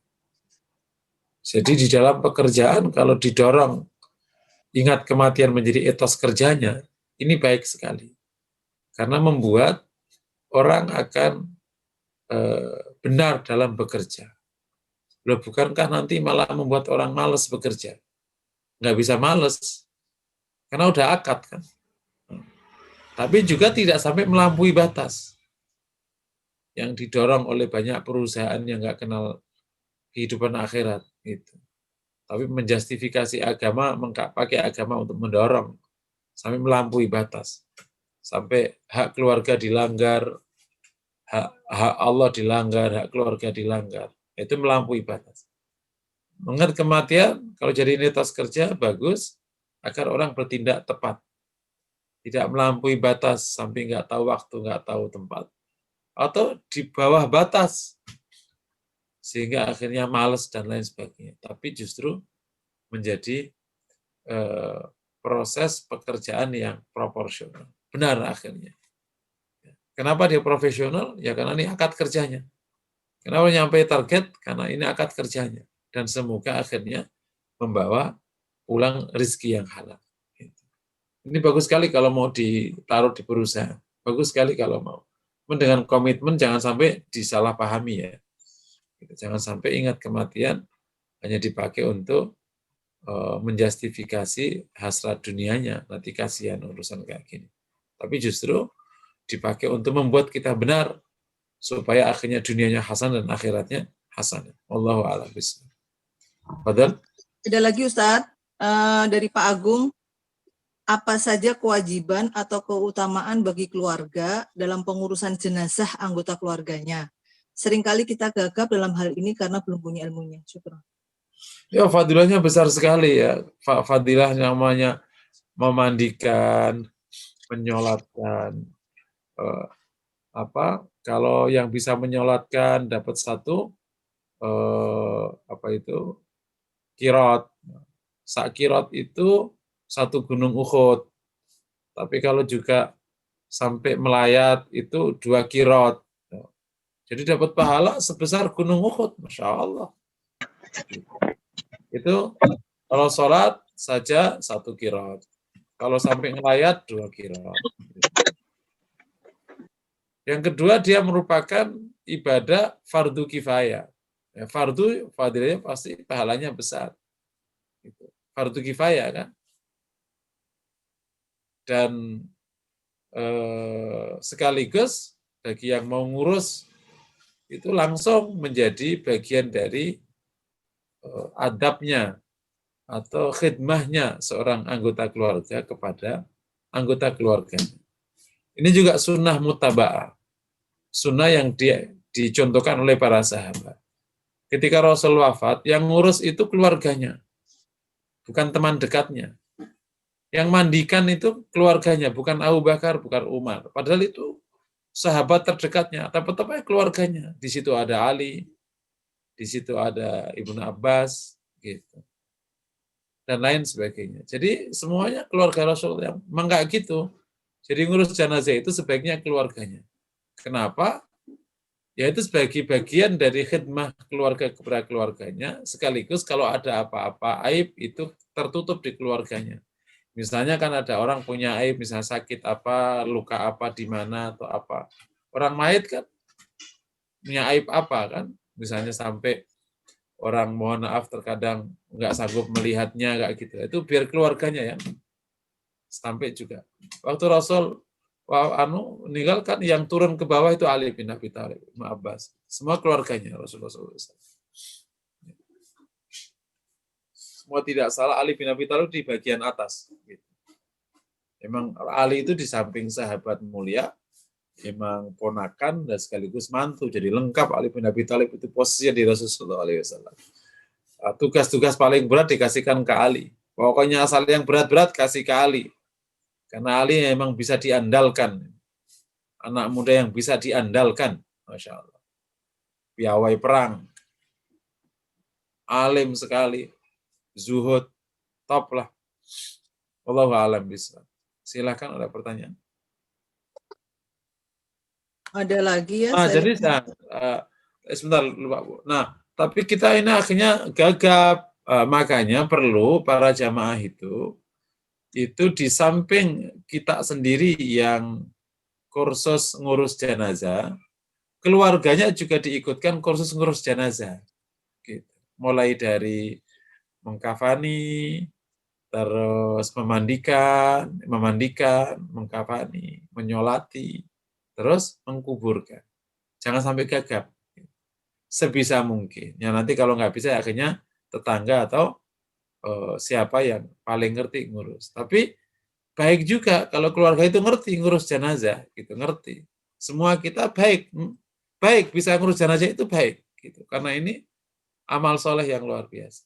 Jadi di dalam pekerjaan kalau didorong ingat kematian menjadi etos kerjanya, ini baik sekali. Karena membuat orang akan benar dalam bekerja. Loh, bukankah nanti malah membuat orang malas bekerja? Nggak bisa malas, karena udah akad kan. Tapi juga tidak sampai melampaui batas yang didorong oleh banyak perusahaan yang nggak kenal kehidupan akhirat. Gitu. Tapi menjustifikasi agama, pakai agama untuk mendorong sampai melampaui batas. Sampai hak keluarga dilanggar, hak Allah dilanggar, hak keluarga dilanggar. Itu melampaui batas. Mengingat kematian, kalau jadi etos kerja, bagus, agar orang bertindak tepat. Tidak melampaui batas, sampai nggak tahu waktu, nggak tahu tempat. Atau di bawah batas, sehingga akhirnya malas dan lain sebagainya. Tapi justru menjadi proses pekerjaan yang proporsional. Benar akhirnya. Kenapa dia profesional? Ya karena ini akad kerjanya. Kenapa nyampe target? Karena ini akad kerjanya. Dan semoga akhirnya membawa pulang rezeki yang halal. Ini bagus sekali kalau mau ditaruh di perusahaan. Bagus sekali kalau mau. Dengan komitmen jangan sampai disalahpahami ya. Jangan sampai ingat kematian hanya dipakai untuk menjustifikasi hasrat dunianya. Nanti kasihan urusan kayak gini. Tapi justru dipakai untuk membuat kita benar supaya akhirnya dunianya hasan dan akhiratnya hasan. Wallahu a'lam bishawab. Padahal ada lagi Ustadz dari Pak Agung, apa saja kewajiban atau keutamaan bagi keluarga dalam pengurusan jenazah anggota keluarganya? Seringkali kita gagap dalam hal ini karena belum punya ilmunya. Syukur. Ya, fadilahnya besar sekali ya. Fadilah namanya memandikan, menyolatkan. Kalau yang bisa menyolatkan dapat satu kirot. Sak kirot itu satu gunung Uhud. Tapi kalau juga sampai melayat itu 2 kirot. Jadi dapat pahala sebesar gunung Uhud, Masya Allah. Itu kalau sholat saja 1 kirot. Kalau sampai ngelayat 2 kirot. Yang kedua, dia merupakan ibadah fardu kifayah. Ya, fardu, fadilahnya pasti pahalanya besar. Fardu kifayah kan. Dan sekaligus bagi yang mau ngurus itu langsung menjadi bagian dari adabnya atau khidmahnya seorang anggota keluarga kepada anggota keluarganya. Ini juga sunnah mutaba'ah. Sunnah yang dicontohkan oleh para sahabat. Ketika Rasul wafat, yang ngurus itu keluarganya, bukan teman dekatnya. Yang mandikan itu keluarganya, bukan Abu Bakar, bukan Umar. Padahal itu sahabat terdekatnya, tapi tetap keluarganya. Di situ ada Ali, di situ ada Ibnu Abbas, gitu. Dan lain sebagainya. Jadi semuanya keluarga Rasul yang enggak gitu. Jadi ngurus jenazah itu sebaiknya keluarganya. Kenapa? Ya itu sebagai bagian dari khidmah keluarga kepada keluarganya, sekaligus kalau ada apa-apa aib itu tertutup di keluarganya. Misalnya kan ada orang punya aib, misalnya sakit apa, luka apa di mana atau apa. Orang mayit kan punya aib apa kan? Misalnya sampai orang mohon maaf terkadang nggak sanggup melihatnya kayak gitu. Itu biar keluarganya ya. Sampai juga. Waktu Rasul meninggalkan yang turun ke bawah itu Ali bin Abi Thalib, Ibnu Abbas. Semua keluarganya Rasulullah SAW. Semua tidak salah, Ali bin Abi Thalib di bagian atas. Memang Ali itu di samping sahabat mulia, memang ponakan dan sekaligus mantu. Jadi lengkap Ali bin Abi Thalib itu posisinya di Rasulullah SAW. Tugas-tugas paling berat dikasihkan ke Ali. Pokoknya asal yang berat-berat kasih ke Ali. Karena Ali memang bisa diandalkan. Anak muda yang bisa diandalkan. Masya Allah. Piawai perang. Alim sekali. Zuhud. Top lah. Wallahu a'lam bishawab. Silakan ada pertanyaan. Ada lagi ya? Nah, jadi sebentar lupa Bu. Nah, tapi kita ini akhirnya gagap, makanya perlu para jamaah itu di samping kita sendiri yang kursus ngurus jenazah, keluarganya juga diikutkan kursus ngurus jenazah. Gitu. Mulai dari mengkafani, terus memandikan, mengkafani, menyolati, terus mengkuburkan. Jangan sampai gagap. Sebisa mungkin. Ya nanti kalau nggak bisa akhirnya tetangga atau siapa yang paling ngerti ngurus. Tapi baik juga kalau keluarga itu ngerti ngurus jenazah, gitu, ngerti. Semua kita baik bisa ngurus jenazah itu baik, gitu. Karena ini amal soleh yang luar biasa.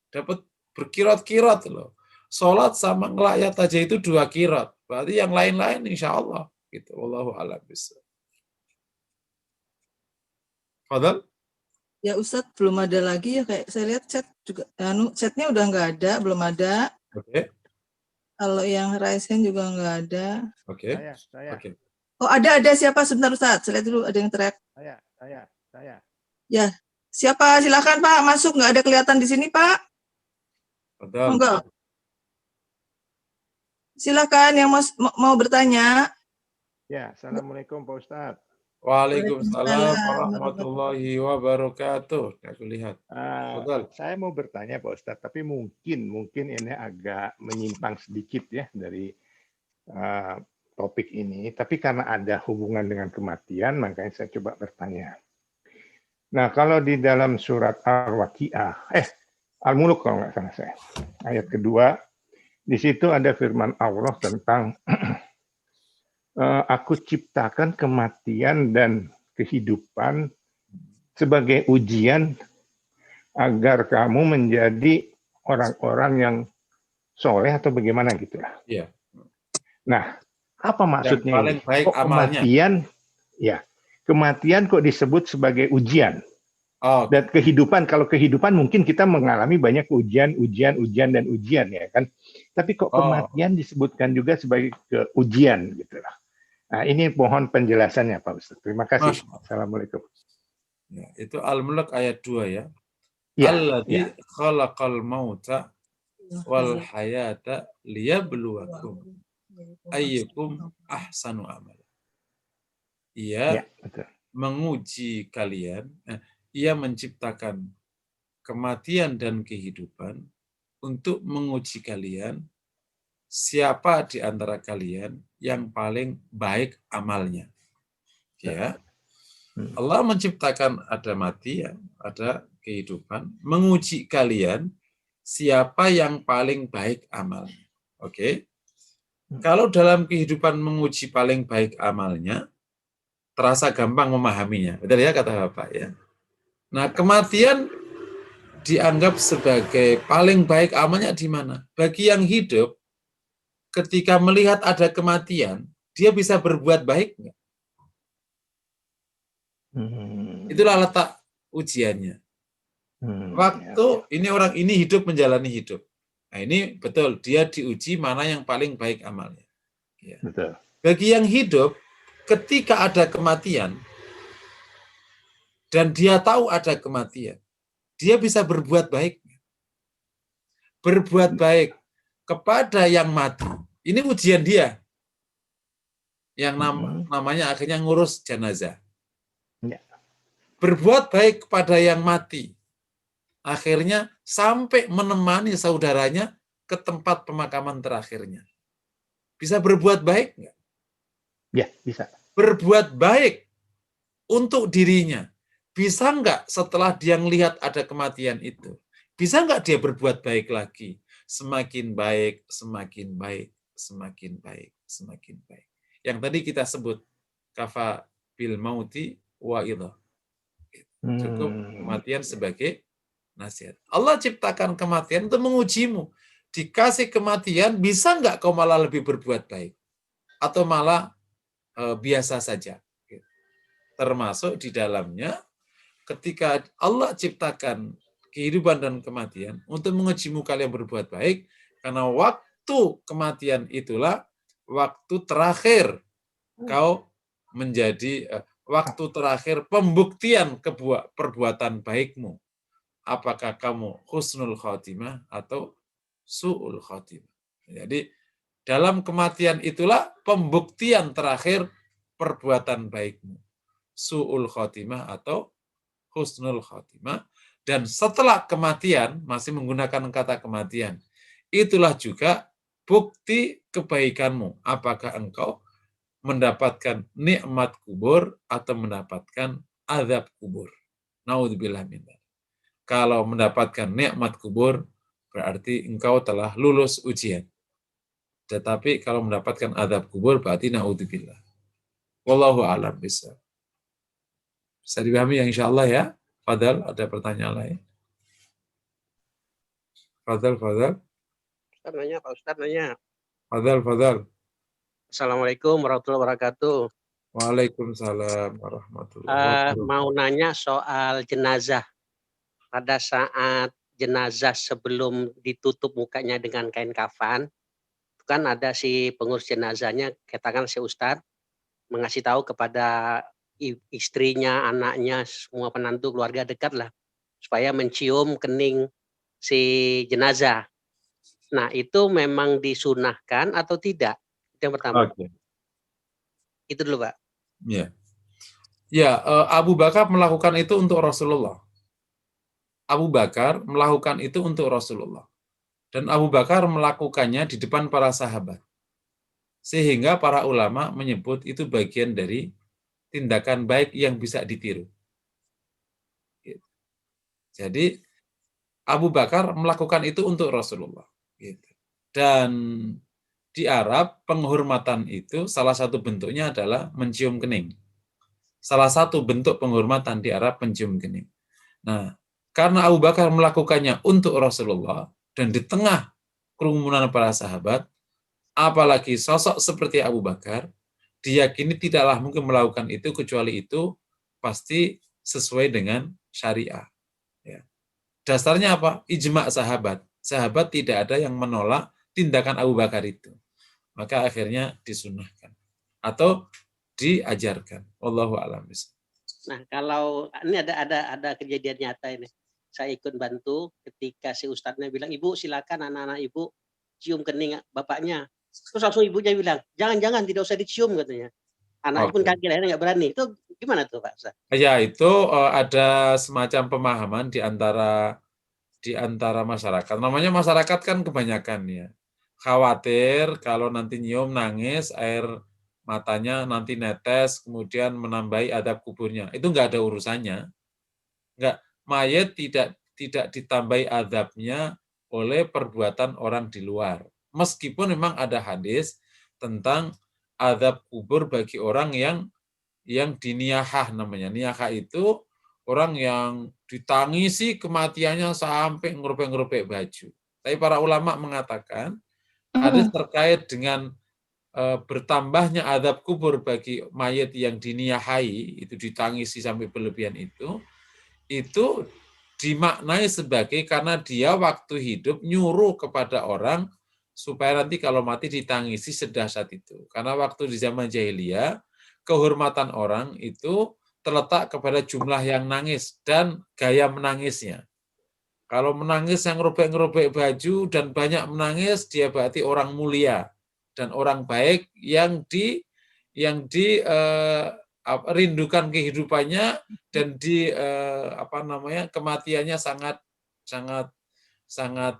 Dapat berkirot-kirot loh. Sholat sama ngelayat aja itu 2 kirot. Berarti yang lain-lain insya Allah. Gitu. Wallahu a'lam bishawab. Fadal? Ya Ustadz, belum ada lagi ya, kayak saya lihat chat juga, chatnya udah nggak ada, belum ada. Oke. Kalau yang raise hand juga nggak ada. Oke. Saya. Oke. Oh ada siapa? Sebentar Ustadz, saya lihat dulu ada yang teriak. Saya. Ya, siapa? Silakan Pak, masuk, nggak ada kelihatan di sini Pak. Fadal. Enggak. Silakan yang mau bertanya. Ya, Assalamualaikum Pak Ustadz. Waalaikumsalam warahmatullahi wabarakatuh. Aku lihat. Saya mau bertanya Pak Ustadz, tapi mungkin ini agak menyimpang sedikit ya dari topik ini. Tapi karena ada hubungan dengan kematian, makanya saya coba bertanya. Nah, kalau di dalam surat Al-Waqi'ah, Al-Muluk kalau nggak salah saya, ayat kedua, di situ ada firman Allah tentang aku ciptakan kematian dan kehidupan sebagai ujian agar kamu menjadi orang-orang yang soleh atau bagaimana gitulah. Iya. Nah, apa maksudnya yang paling ini? Baik kok amalnya. Kematian kok disebut sebagai ujian? Oh. Dan kehidupan, kalau kehidupan mungkin kita mengalami banyak ujian dan ujian ya kan. Tapi kok kematian disebutkan juga sebagai ujian gitu lah. Nah, ini mohon penjelasannya Pak Ustaz. Terima kasih. Assalamualaikum. Ya, itu Al-Mulk ayat 2 ya. Ya, Alladzi khalaqal mauta wal hayata liyabluwakum ayyukum ahsanu amala. Ia menguji kalian, ia menciptakan kematian dan kehidupan untuk menguji kalian siapa di antara kalian yang paling baik amalnya. Ya. Allah menciptakan ada mati, ada kehidupan, menguji kalian siapa yang paling baik amalnya. Oke. Kalau dalam kehidupan menguji paling baik amalnya, terasa gampang memahaminya. Betul ya kata Bapak ya. Nah, kematian dianggap sebagai paling baik amalnya di mana? Bagi yang hidup, ketika melihat ada kematian, dia bisa berbuat baik nggak? Itulah letak ujiannya. Waktu ini orang ini hidup menjalani hidup. Nah ini betul, dia diuji mana yang paling baik amalnya. Ya. Betul. Bagi yang hidup, ketika ada kematian, dan dia tahu ada kematian, dia bisa berbuat baik. Berbuat baik kepada yang mati. Ini ujian dia. Yang namanya akhirnya ngurus jenazah. Ya. Berbuat baik kepada yang mati. Akhirnya sampai menemani saudaranya ke tempat pemakaman terakhirnya. Bisa berbuat baik nggak? Ya, bisa. Berbuat baik untuk dirinya. Bisa nggak setelah dia melihat ada kematian itu? Bisa nggak dia berbuat baik lagi? Semakin baik, semakin baik, semakin baik, semakin baik. Yang tadi kita sebut, kafa bil mauti wa'idha. Cukup kematian sebagai nasihat. Allah ciptakan kematian untuk mengujimu. Dikasih kematian, bisa nggak kau malah lebih berbuat baik? Atau malah biasa saja? Termasuk di dalamnya, ketika Allah ciptakan kehidupan dan kematian, untuk mengujimu kalian berbuat baik, karena waktu kematian itulah waktu terakhir kau menjadi, waktu terakhir pembuktian perbuatan baikmu. Apakah kamu husnul khotimah atau su'ul khotimah. Jadi dalam kematian itulah pembuktian terakhir perbuatan baikmu. Su'ul khotimah atau husnul khotimah. Dan setelah kematian, masih menggunakan kata kematian, itulah juga bukti kebaikanmu. Apakah engkau mendapatkan nikmat kubur atau mendapatkan azab kubur. Naudzubillah min dzalik. Kalau mendapatkan nikmat kubur, berarti engkau telah lulus ujian. Tetapi kalau mendapatkan azab kubur, berarti naudzubillah. Wallahu a'lam bishawab. Bisa dipahami ya insya Allah ya. Fadal, ada pertanyaan lain? Fadal. Ustaz nanya, Pak Ustaz nanya. Fadal. Assalamualaikum warahmatullahi wabarakatuh. Waalaikumsalam warahmatullahi wabarakatuh. Mau nanya soal jenazah. Pada saat jenazah sebelum ditutup mukanya dengan kain kafan, kan ada si pengurus jenazahnya, katakan si Ustadz, mengasih tahu kepada istrinya, anaknya, semua penantu keluarga dekat lah, supaya mencium kening si jenazah. Nah, itu memang disunahkan atau tidak? Itu yang pertama. Oke. Itu dulu, Pak. Ya, Abu Bakar melakukan itu untuk Rasulullah. Abu Bakar melakukan itu untuk Rasulullah. Dan Abu Bakar melakukannya di depan para sahabat. Sehingga para ulama menyebut itu bagian dari tindakan baik yang bisa ditiru. Jadi, Abu Bakar melakukan itu untuk Rasulullah. Dan di Arab, penghormatan itu salah satu bentuknya adalah mencium kening. Salah satu bentuk penghormatan di Arab mencium kening. Nah, karena Abu Bakar melakukannya untuk Rasulullah dan di tengah kerumunan para sahabat, apalagi sosok seperti Abu Bakar, diyakini tidaklah mungkin melakukan itu kecuali itu pasti sesuai dengan syariah. Ya. Dasarnya apa? Ijma' sahabat. Sahabat tidak ada yang menolak tindakan Abu Bakar itu. Maka akhirnya disunahkan atau diajarkan. Wallahu a'lam bishawab. Nah, kalau ini ada kejadian nyata ini. Saya ikut bantu ketika si ustadznya bilang, "Ibu silakan anak-anak ibu cium kening bapaknya." Terus langsung ibunya bilang, "Jangan, tidak usah dicium," katanya. Anaknya pun kaget, akhirnya nggak berani. Itu gimana tuh, Pak Ustaz? Ya, itu ada semacam pemahaman di antara masyarakat. Namanya masyarakat kan kebanyakan ya. Khawatir kalau nanti nyium nangis, air matanya nanti netes, kemudian menambahi adab kuburnya. Itu nggak ada urusannya. Nggak, mayat tidak ditambahi adabnya oleh perbuatan orang di luar. Meskipun memang ada hadis tentang adab kubur bagi orang yang diniyahah namanya. Niyahah itu orang yang ditangisi kematiannya sampai ngerupek-ngerupek baju. Tapi para ulama mengatakan hadis terkait dengan bertambahnya adab kubur bagi mayat yang diniyahai, itu ditangisi sampai berlebihan itu dimaknai sebagai karena dia waktu hidup nyuruh kepada orang supaya nanti kalau mati ditangisi sedahsyat itu. Karena waktu di zaman jahiliyah, kehormatan orang itu terletak kepada jumlah yang nangis dan gaya menangisnya. Kalau menangis yang ngerobek-ngerobek baju dan banyak menangis, dia berarti orang mulia dan orang baik yang rindukan kehidupannya dan kematiannya sangat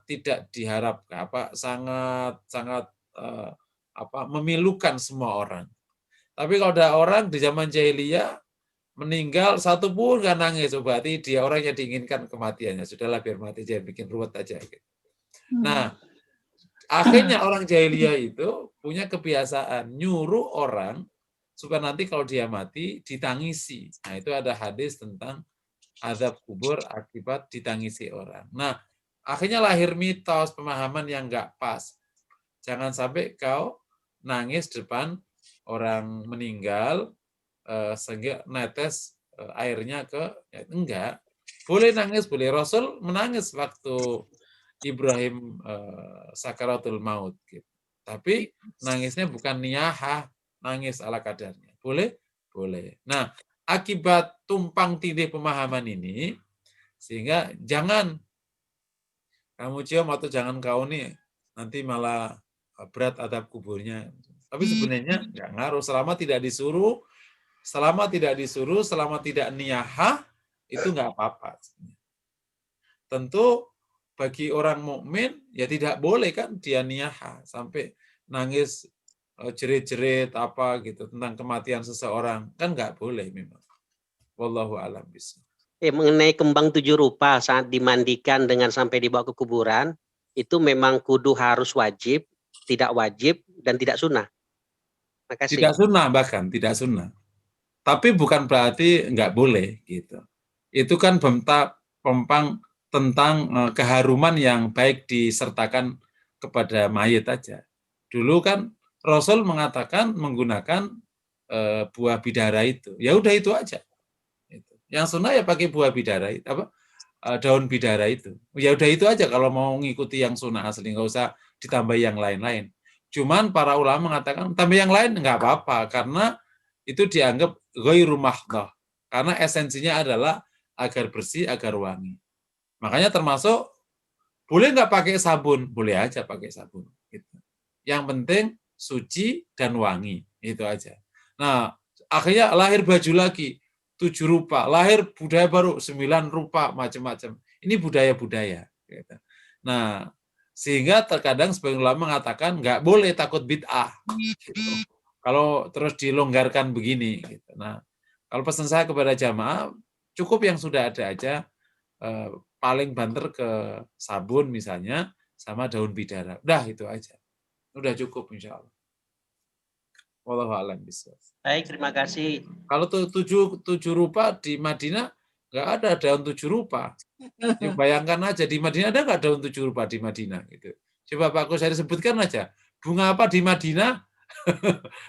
tidak diharapkan, sangat memilukan semua orang. Tapi kalau ada orang di zaman jahiliyah meninggal satu pun nggak nangis, berarti dia orang yang diinginkan kematiannya. Sudahlah biar mati, jangan bikin ruwet aja. Nah, akhirnya orang jahiliyah itu punya kebiasaan nyuruh orang supaya nanti kalau dia mati ditangisi. Nah, itu ada hadis tentang azab kubur akibat ditangisi orang. Nah, akhirnya lahir mitos, pemahaman yang nggak pas. Jangan sampai kau nangis depan orang meninggal sehingga netes airnya ke enggak. Boleh nangis, boleh. Rasul menangis waktu Ibrahim sakaratul maut gitu. Tapi nangisnya bukan niyahah, nangis ala kadarnya. Boleh? Boleh. Nah, akibat tumpang tindih pemahaman ini, sehingga jangan kamu cium atau jangan kau nih, nanti malah berat adab kuburnya. Tapi sebenarnya nggak ngaruh, selama tidak disuruh, selama tidak niyahah, itu nggak apa-apa. Tentu bagi orang mukmin ya tidak boleh kan dia niyahah sampai nangis jerit-jerit apa gitu tentang kematian seseorang, kan nggak boleh memang. Wallahu a'lam bishawab. Mengenai kembang 7 rupa saat dimandikan dengan sampai dibawa ke kuburan, itu memang kudu harus wajib, tidak wajib, dan tidak sunnah. Makasih. Tidak sunnah, bahkan tidak sunnah. Tapi bukan berarti nggak boleh gitu. Itu kan pempang tentang keharuman yang baik disertakan kepada mayit aja. Dulu kan Rasul mengatakan menggunakan buah bidara itu. Ya udah itu aja. Yang sunnah ya pakai buah bidara itu, daun bidara itu. Ya udah itu aja kalau mau ngikuti yang sunnah asli, nggak usah ditambah yang lain-lain. Cuman para ulama mengatakan tambah yang lain nggak apa-apa karena itu dianggap ghairu mahdhah. Karena esensinya adalah agar bersih, agar wangi. Makanya termasuk boleh nggak pakai sabun, boleh aja pakai sabun. Gitu. Yang penting suci dan wangi, itu aja. Nah, akhirnya lahir baju lagi. 7 rupa, lahir budaya baru 9 rupa, macam-macam. Ini budaya-budaya. Gitu. Nah, sehingga terkadang sebagian ulama mengatakan nggak boleh, takut bid'ah. Gitu. Kalau terus dilonggarkan begini. Gitu. Nah, kalau pesan saya kepada jamaah, cukup yang sudah ada aja, paling banter ke sabun misalnya, sama daun bidara. Udah itu aja. Udah cukup insya Allah. Wallahu a'lam bishawab. Baik, terima kasih. Kalau 7 rupa di Madinah nggak ada daun 7 rupa. Ya, bayangkan aja di Madinah ada nggak daun 7 rupa di Madinah gitu. Coba Pak Kusari sebutkan aja bunga apa di Madinah.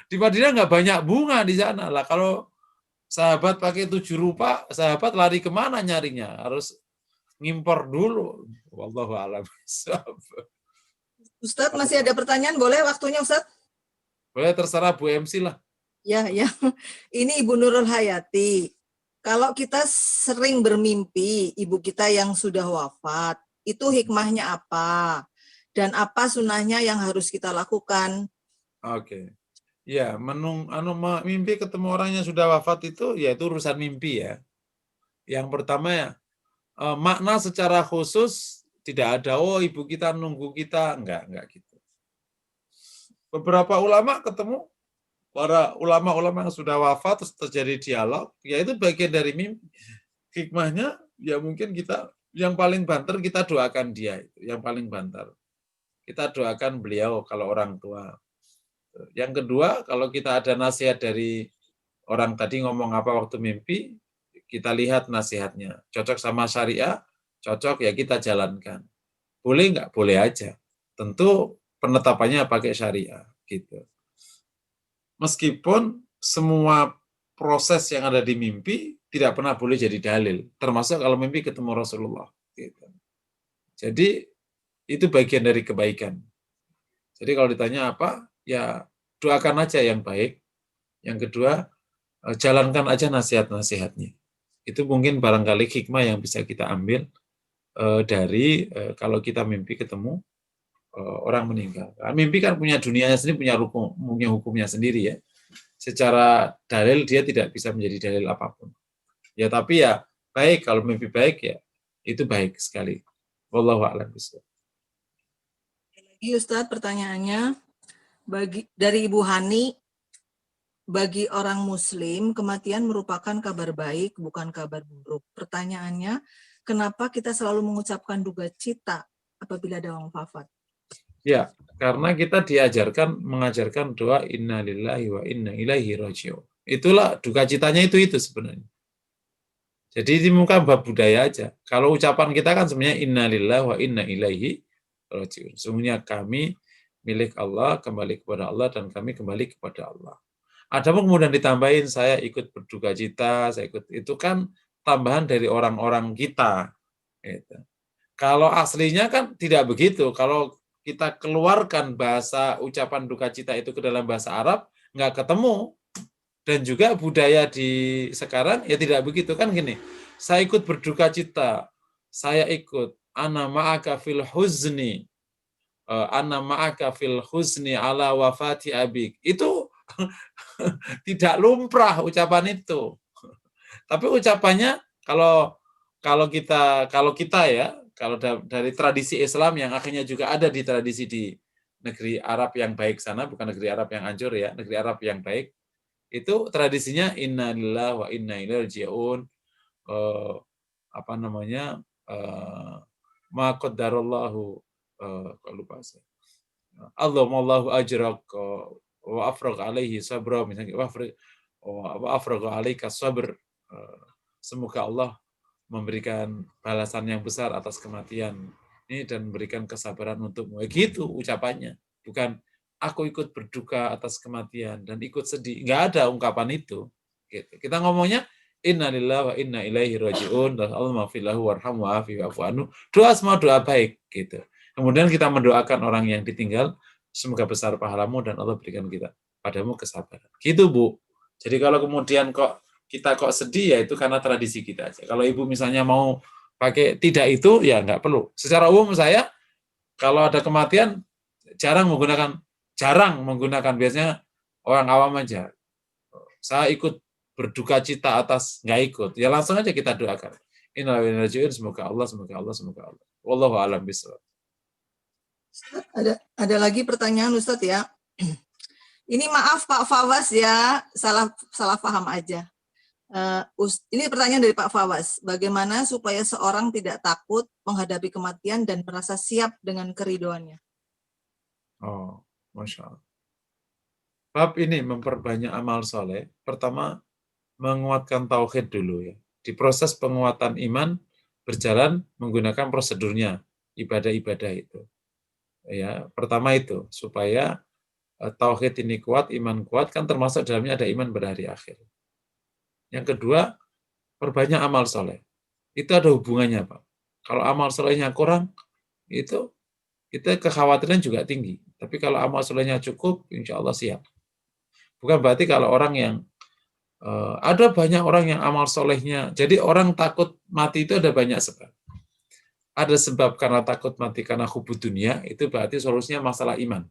Di Madinah nggak banyak bunga di sana lah. Kalau sahabat pakai 7 rupa, sahabat lari kemana nyarinya? Harus ngimpor dulu. Wallahu a'lam. Ustadz masih ada pertanyaan, boleh waktunya Ustadz? Boleh, terserah Bu MC lah. Ya. Ini Ibu Nurul Hayati. Kalau kita sering bermimpi ibu kita yang sudah wafat, itu hikmahnya apa? Dan apa sunnahnya yang harus kita lakukan? Oke. Ya, mimpi ketemu orang yang sudah wafat itu ya itu urusan mimpi ya. Yang pertama ya, makna secara khusus tidak ada, oh ibu kita nunggu kita, enggak gitu. Beberapa ulama ketemu para ulama-ulama yang sudah wafat terus terjadi dialog, ya itu bagian dari mimpi. Hikmahnya ya mungkin kita yang paling banter kita doakan dia itu, yang paling banter. Kita doakan beliau kalau orang tua. Yang kedua, kalau kita ada nasihat dari orang tadi ngomong apa waktu mimpi, kita lihat nasihatnya. Cocok sama syariah, cocok ya kita jalankan. Boleh nggak? Boleh aja. Tentu penetapannya pakai syariah gitu. Meskipun semua proses yang ada di mimpi tidak pernah boleh jadi dalil, termasuk kalau mimpi ketemu Rasulullah gitu. Jadi itu bagian dari kebaikan. Jadi kalau ditanya apa, ya doakan aja yang baik. Yang kedua, jalankan aja nasihat-nasihatnya. Itu mungkin barangkali hikmah yang bisa kita ambil dari kalau kita mimpi ketemu orang meninggal. Mimpi kan punya dunianya sendiri, punya hukumnya sendiri ya. Secara dalil dia tidak bisa menjadi dalil apapun. Ya tapi ya baik, kalau mimpi baik ya itu baik sekali. Wallahu a'lam bishawab. Lagi Ustadz pertanyaannya dari Ibu Hani, bagi orang Muslim kematian merupakan kabar baik bukan kabar buruk. Pertanyaannya, kenapa kita selalu mengucapkan duka cita apabila ada orang wafat? Ya, karena kita mengajarkan doa inna lillahi wa inna ilaihi raji'un. Itulah duka citanya itu sebenarnya. Jadi di muka bab budaya aja. Kalau ucapan kita kan sebenarnya inna lillahi wa inna ilaihi raji'un. Sesungguhnya kami milik Allah, kembali kepada Allah, dan kami kembali kepada Allah. Ada kemudian ditambahin saya ikut berduka cita, saya ikut, itu kan tambahan dari orang-orang kita. Gitu. Kalau aslinya kan tidak begitu. Kalau kita keluarkan bahasa ucapan duka cita itu ke dalam bahasa Arab, nggak ketemu. Dan juga budaya di sekarang ya tidak begitu kan gini. Saya ikut berduka cita, saya ikut ana ma'aka fil huzni, ana ma'aka fil huzni ala wafati abik. Itu tidak lumrah ucapan itu. Tapi ucapannya kalau kita ya, kalau dari tradisi Islam yang akhirnya juga ada di tradisi di negeri Arab yang baik sana, bukan negeri Arab yang hancur ya, negeri Arab yang baik, itu tradisinya inna lillahi wa inna ilaihi raji'un, apa namanya, ma qaddarallahu, kok lupa saya, Allahumallahu ajrak wa afraq alaihi sabra, misalnya wa afraq alaika sabr, semoga Allah memberikan balasan yang besar atas kematian ini dan memberikan kesabaran untukmu. Gitu ucapannya. Bukan aku ikut berduka atas kematian dan ikut sedih. Enggak ada ungkapan itu. Gitu. Kita ngomongnya innalillahi wa inna ilaihi raji'un, Allahumma fillahu warhamhu wa'afi wa'fu anhu. Doa semua doa baik gitu. Kemudian kita mendoakan orang yang ditinggal, semoga besar pahalamu dan Allah berikan kita padamu kesabaran. Gitu, Bu. Jadi kalau kemudian kita sedih, ya itu karena tradisi kita aja. Kalau Ibu misalnya mau pakai tidak itu, ya nggak perlu. Secara umum saya, kalau ada kematian, jarang menggunakan, biasanya orang awam aja. Saya ikut berduka cita atas, nggak ikut. Ya langsung aja kita doakan. Semoga Allah. Wallahu a'lam bishawab. Ada lagi pertanyaan Ustadz ya. Ini maaf Pak Fawaz ya, salah paham aja. Ini pertanyaan dari Pak Fawaz. Bagaimana supaya seorang tidak takut menghadapi kematian dan merasa siap dengan keridoannya? Oh, Masya Allah. Bab ini memperbanyak amal soleh. Pertama, menguatkan tauhid dulu ya. Di proses penguatan iman berjalan menggunakan prosedurnya, ibadah-ibadah itu. Ya, pertama itu supaya tauhid ini kuat, iman kuat, kan termasuk dalamnya ada iman pada hari akhir. Yang kedua, perbanyak amal soleh. Itu ada hubungannya, Pak. Kalau amal solehnya kurang, itu kita kekhawatiran juga tinggi. Tapi kalau amal solehnya cukup, insya Allah siap. Bukan berarti kalau orang yang ada banyak orang yang amal solehnya, jadi orang takut mati itu ada banyak sebab. Ada sebab karena takut mati karena hubud dunia, itu berarti solusinya masalah iman.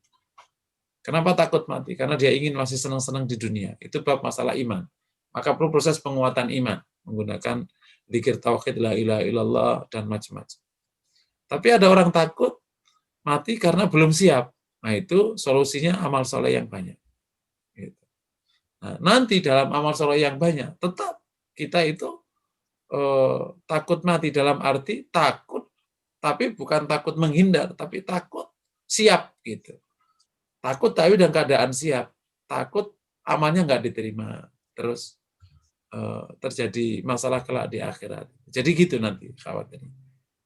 Kenapa takut mati? Karena dia ingin masih senang-senang di dunia. Itu bab masalah iman. Maka perlu proses penguatan iman menggunakan dzikir tauhid la ilaha illallah dan macam-macam. Tapi ada orang takut mati karena belum siap. Nah, itu solusinya amal soleh yang banyak. Gitu. Nah, nanti dalam amal soleh yang banyak, tetap kita itu takut mati dalam arti takut, tapi bukan takut menghindar, tapi takut siap gitu. Takut tapi dalam keadaan siap. Takut amalnya nggak diterima. Terus terjadi masalah kelak di akhirat. Jadi gitu nanti khawatirnya.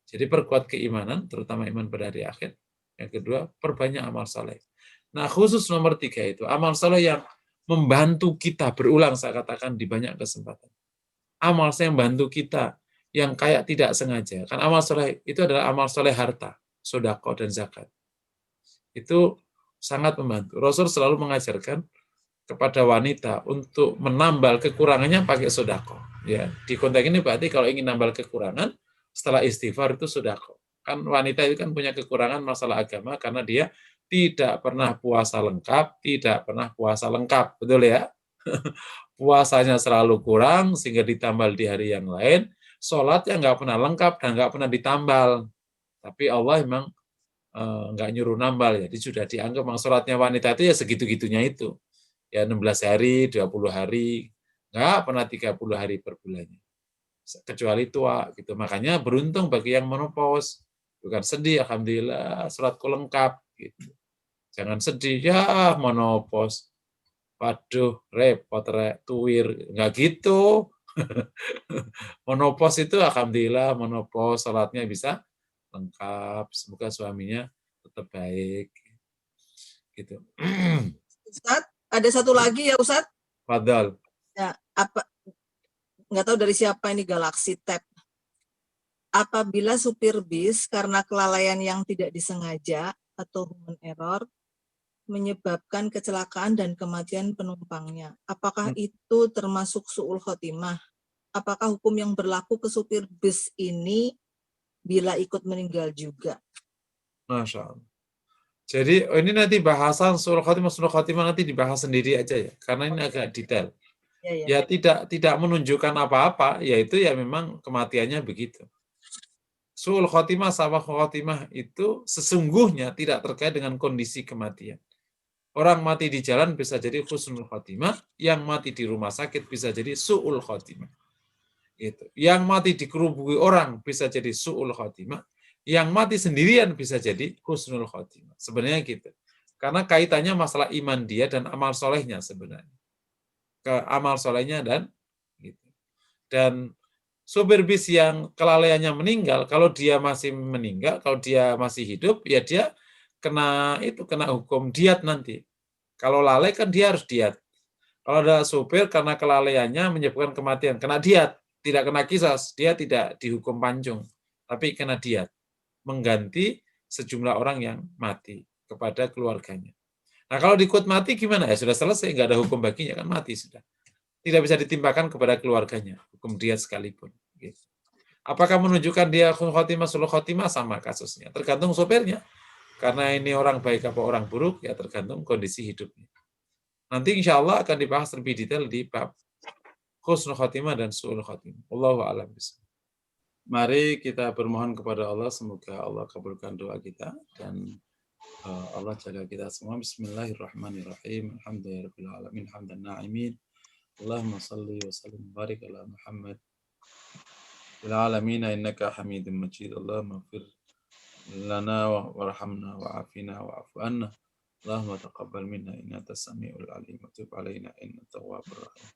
Jadi perkuat keimanan, terutama iman pada hari akhir. Yang kedua, perbanyak amal soleh. Nah, khusus nomor 3 itu, amal soleh yang membantu kita, berulang saya katakan di banyak kesempatan. Amal soleh yang membantu kita, yang kayak tidak sengaja. Kan amal soleh itu adalah amal soleh harta, sedekah dan zakat. Itu sangat membantu. Rasul selalu mengajarkan kepada wanita untuk menambal kekurangannya pakai sedekah. Ya, di konteks ini berarti kalau ingin nambal kekurangan setelah istighfar itu sedekah. Kan wanita itu kan punya kekurangan masalah agama karena dia tidak pernah puasa lengkap, betul ya? Puasanya selalu kurang sehingga ditambal di hari yang lain. Sholatnya nggak pernah lengkap dan nggak pernah ditambal. Tapi Allah memang nggak nyuruh nambal, jadi sudah dianggap memang sholatnya wanita itu ya segitu-gitunya itu. Ya 16 hari, 20 hari, nggak pernah 30 hari per bulannya. Kecuali tua gitu. Makanya beruntung bagi yang menopause. Bukan sedih, alhamdulillah sholatku lengkap gitu. Jangan sedih, ya menopause. Waduh, repot, tuwir. Nggak gitu. Menopause itu alhamdulillah, menopause, sholatnya bisa lengkap. Semoga suaminya tetap baik. Gitu. Ustadz, ada satu lagi ya Ustadz. Fadal. Ya, nggak tahu dari siapa ini, Galaxy Tab. Apabila supir bis karena kelalaian yang tidak disengaja atau human error menyebabkan kecelakaan dan kematian penumpangnya, apakah itu termasuk su'ul khotimah? Apakah hukum yang berlaku ke supir bis ini bila ikut meninggal juga? Masya Allah. Jadi ini nanti bahasan su'ul khotimah nanti dibahas sendiri aja ya, karena ini agak detail. Ya tidak menunjukkan apa-apa, yaitu ya memang kematiannya begitu. Su'ul khotimah sama khotimah itu sesungguhnya tidak terkait dengan kondisi kematian. Orang mati di jalan bisa jadi husnul khotimah, yang mati di rumah sakit bisa jadi su'ul khotimah. Gitu. Yang mati dikerubui orang bisa jadi su'ul khotimah, yang mati sendirian bisa jadi husnul khotimah. Sebenarnya gitu. Karena kaitannya masalah iman dia dan amal solehnya sebenarnya. Ke amal solehnya dan gitu. Dan supir bis yang kelalaiannya meninggal, kalau dia masih meninggal, kalau dia masih hidup, ya dia kena hukum diat nanti. Kalau lalai kan dia harus diat. Kalau ada supir karena kelalaiannya menyebabkan kematian, kena diat, tidak kena qisas, dia tidak dihukum pancung, tapi kena diat, mengganti sejumlah orang yang mati kepada keluarganya. Nah kalau diikut mati gimana? Ya sudah selesai, nggak ada hukum baginya, kan mati sudah. Tidak bisa ditimpakan kepada keluarganya, hukum diat sekalipun. Gitu. Apakah menunjukkan dia khotimah, sulul khotimah? Sama kasusnya, tergantung sopirnya. Karena ini orang baik apa orang buruk, ya tergantung kondisi hidupnya. Nanti insya Allah akan dibahas lebih detail di bab husnul khotimah dan su'ul khotimah. Wallahu a'lam bishawab. Mari kita bermohon kepada Allah, semoga Allah kabulkan doa kita dan Allah jaga kita semua. Bismillahirrahmanirrahim. Alhamdulillahirabbil alamin hamdan na'imin. Allahumma salli wa sallim barik ala Muhammad fil alamin innaka Hamidum Majid. Allahumma ighfir lana warhamna wa'afina wa'fu anna. Allahumma taqabbal minna innaka as-sami'ul 'alim wa tub 'alaina innaka tawwabur rahim.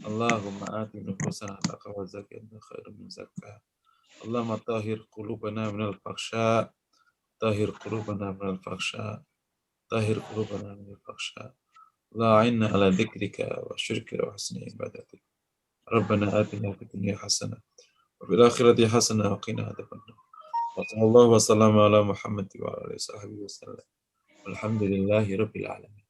Allahumma ati nufusana taqwa zakata khairum min zakah. Allahumma tahhir qulubana minal fakhsha, tahhir qulubana minal fakhsha, tahhir qulubana minal fakhsha. La 'inna ala dzikrika wa syukrika wa husni ibadatik. Rabbana atina fid dunya hasanah wa fil akhirati hasanah wa qina adzabannar. Wa sallallahu wa sallama ala Muhammad wa ala alihi wasallam. Alhamdulillahirabbil alamin.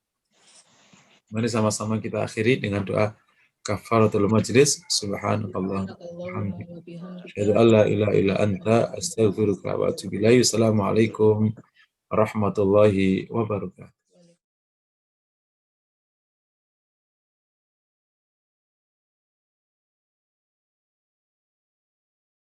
Mari sama-sama kita akhiri dengan doa kafaratul majlis. Subhanallah. Alhamdulillah. Asyhadu an la ilaha illa anta astaghfiruka wa atubu ilaik. Assalamualaikum warahmatullahi wabarakatuh.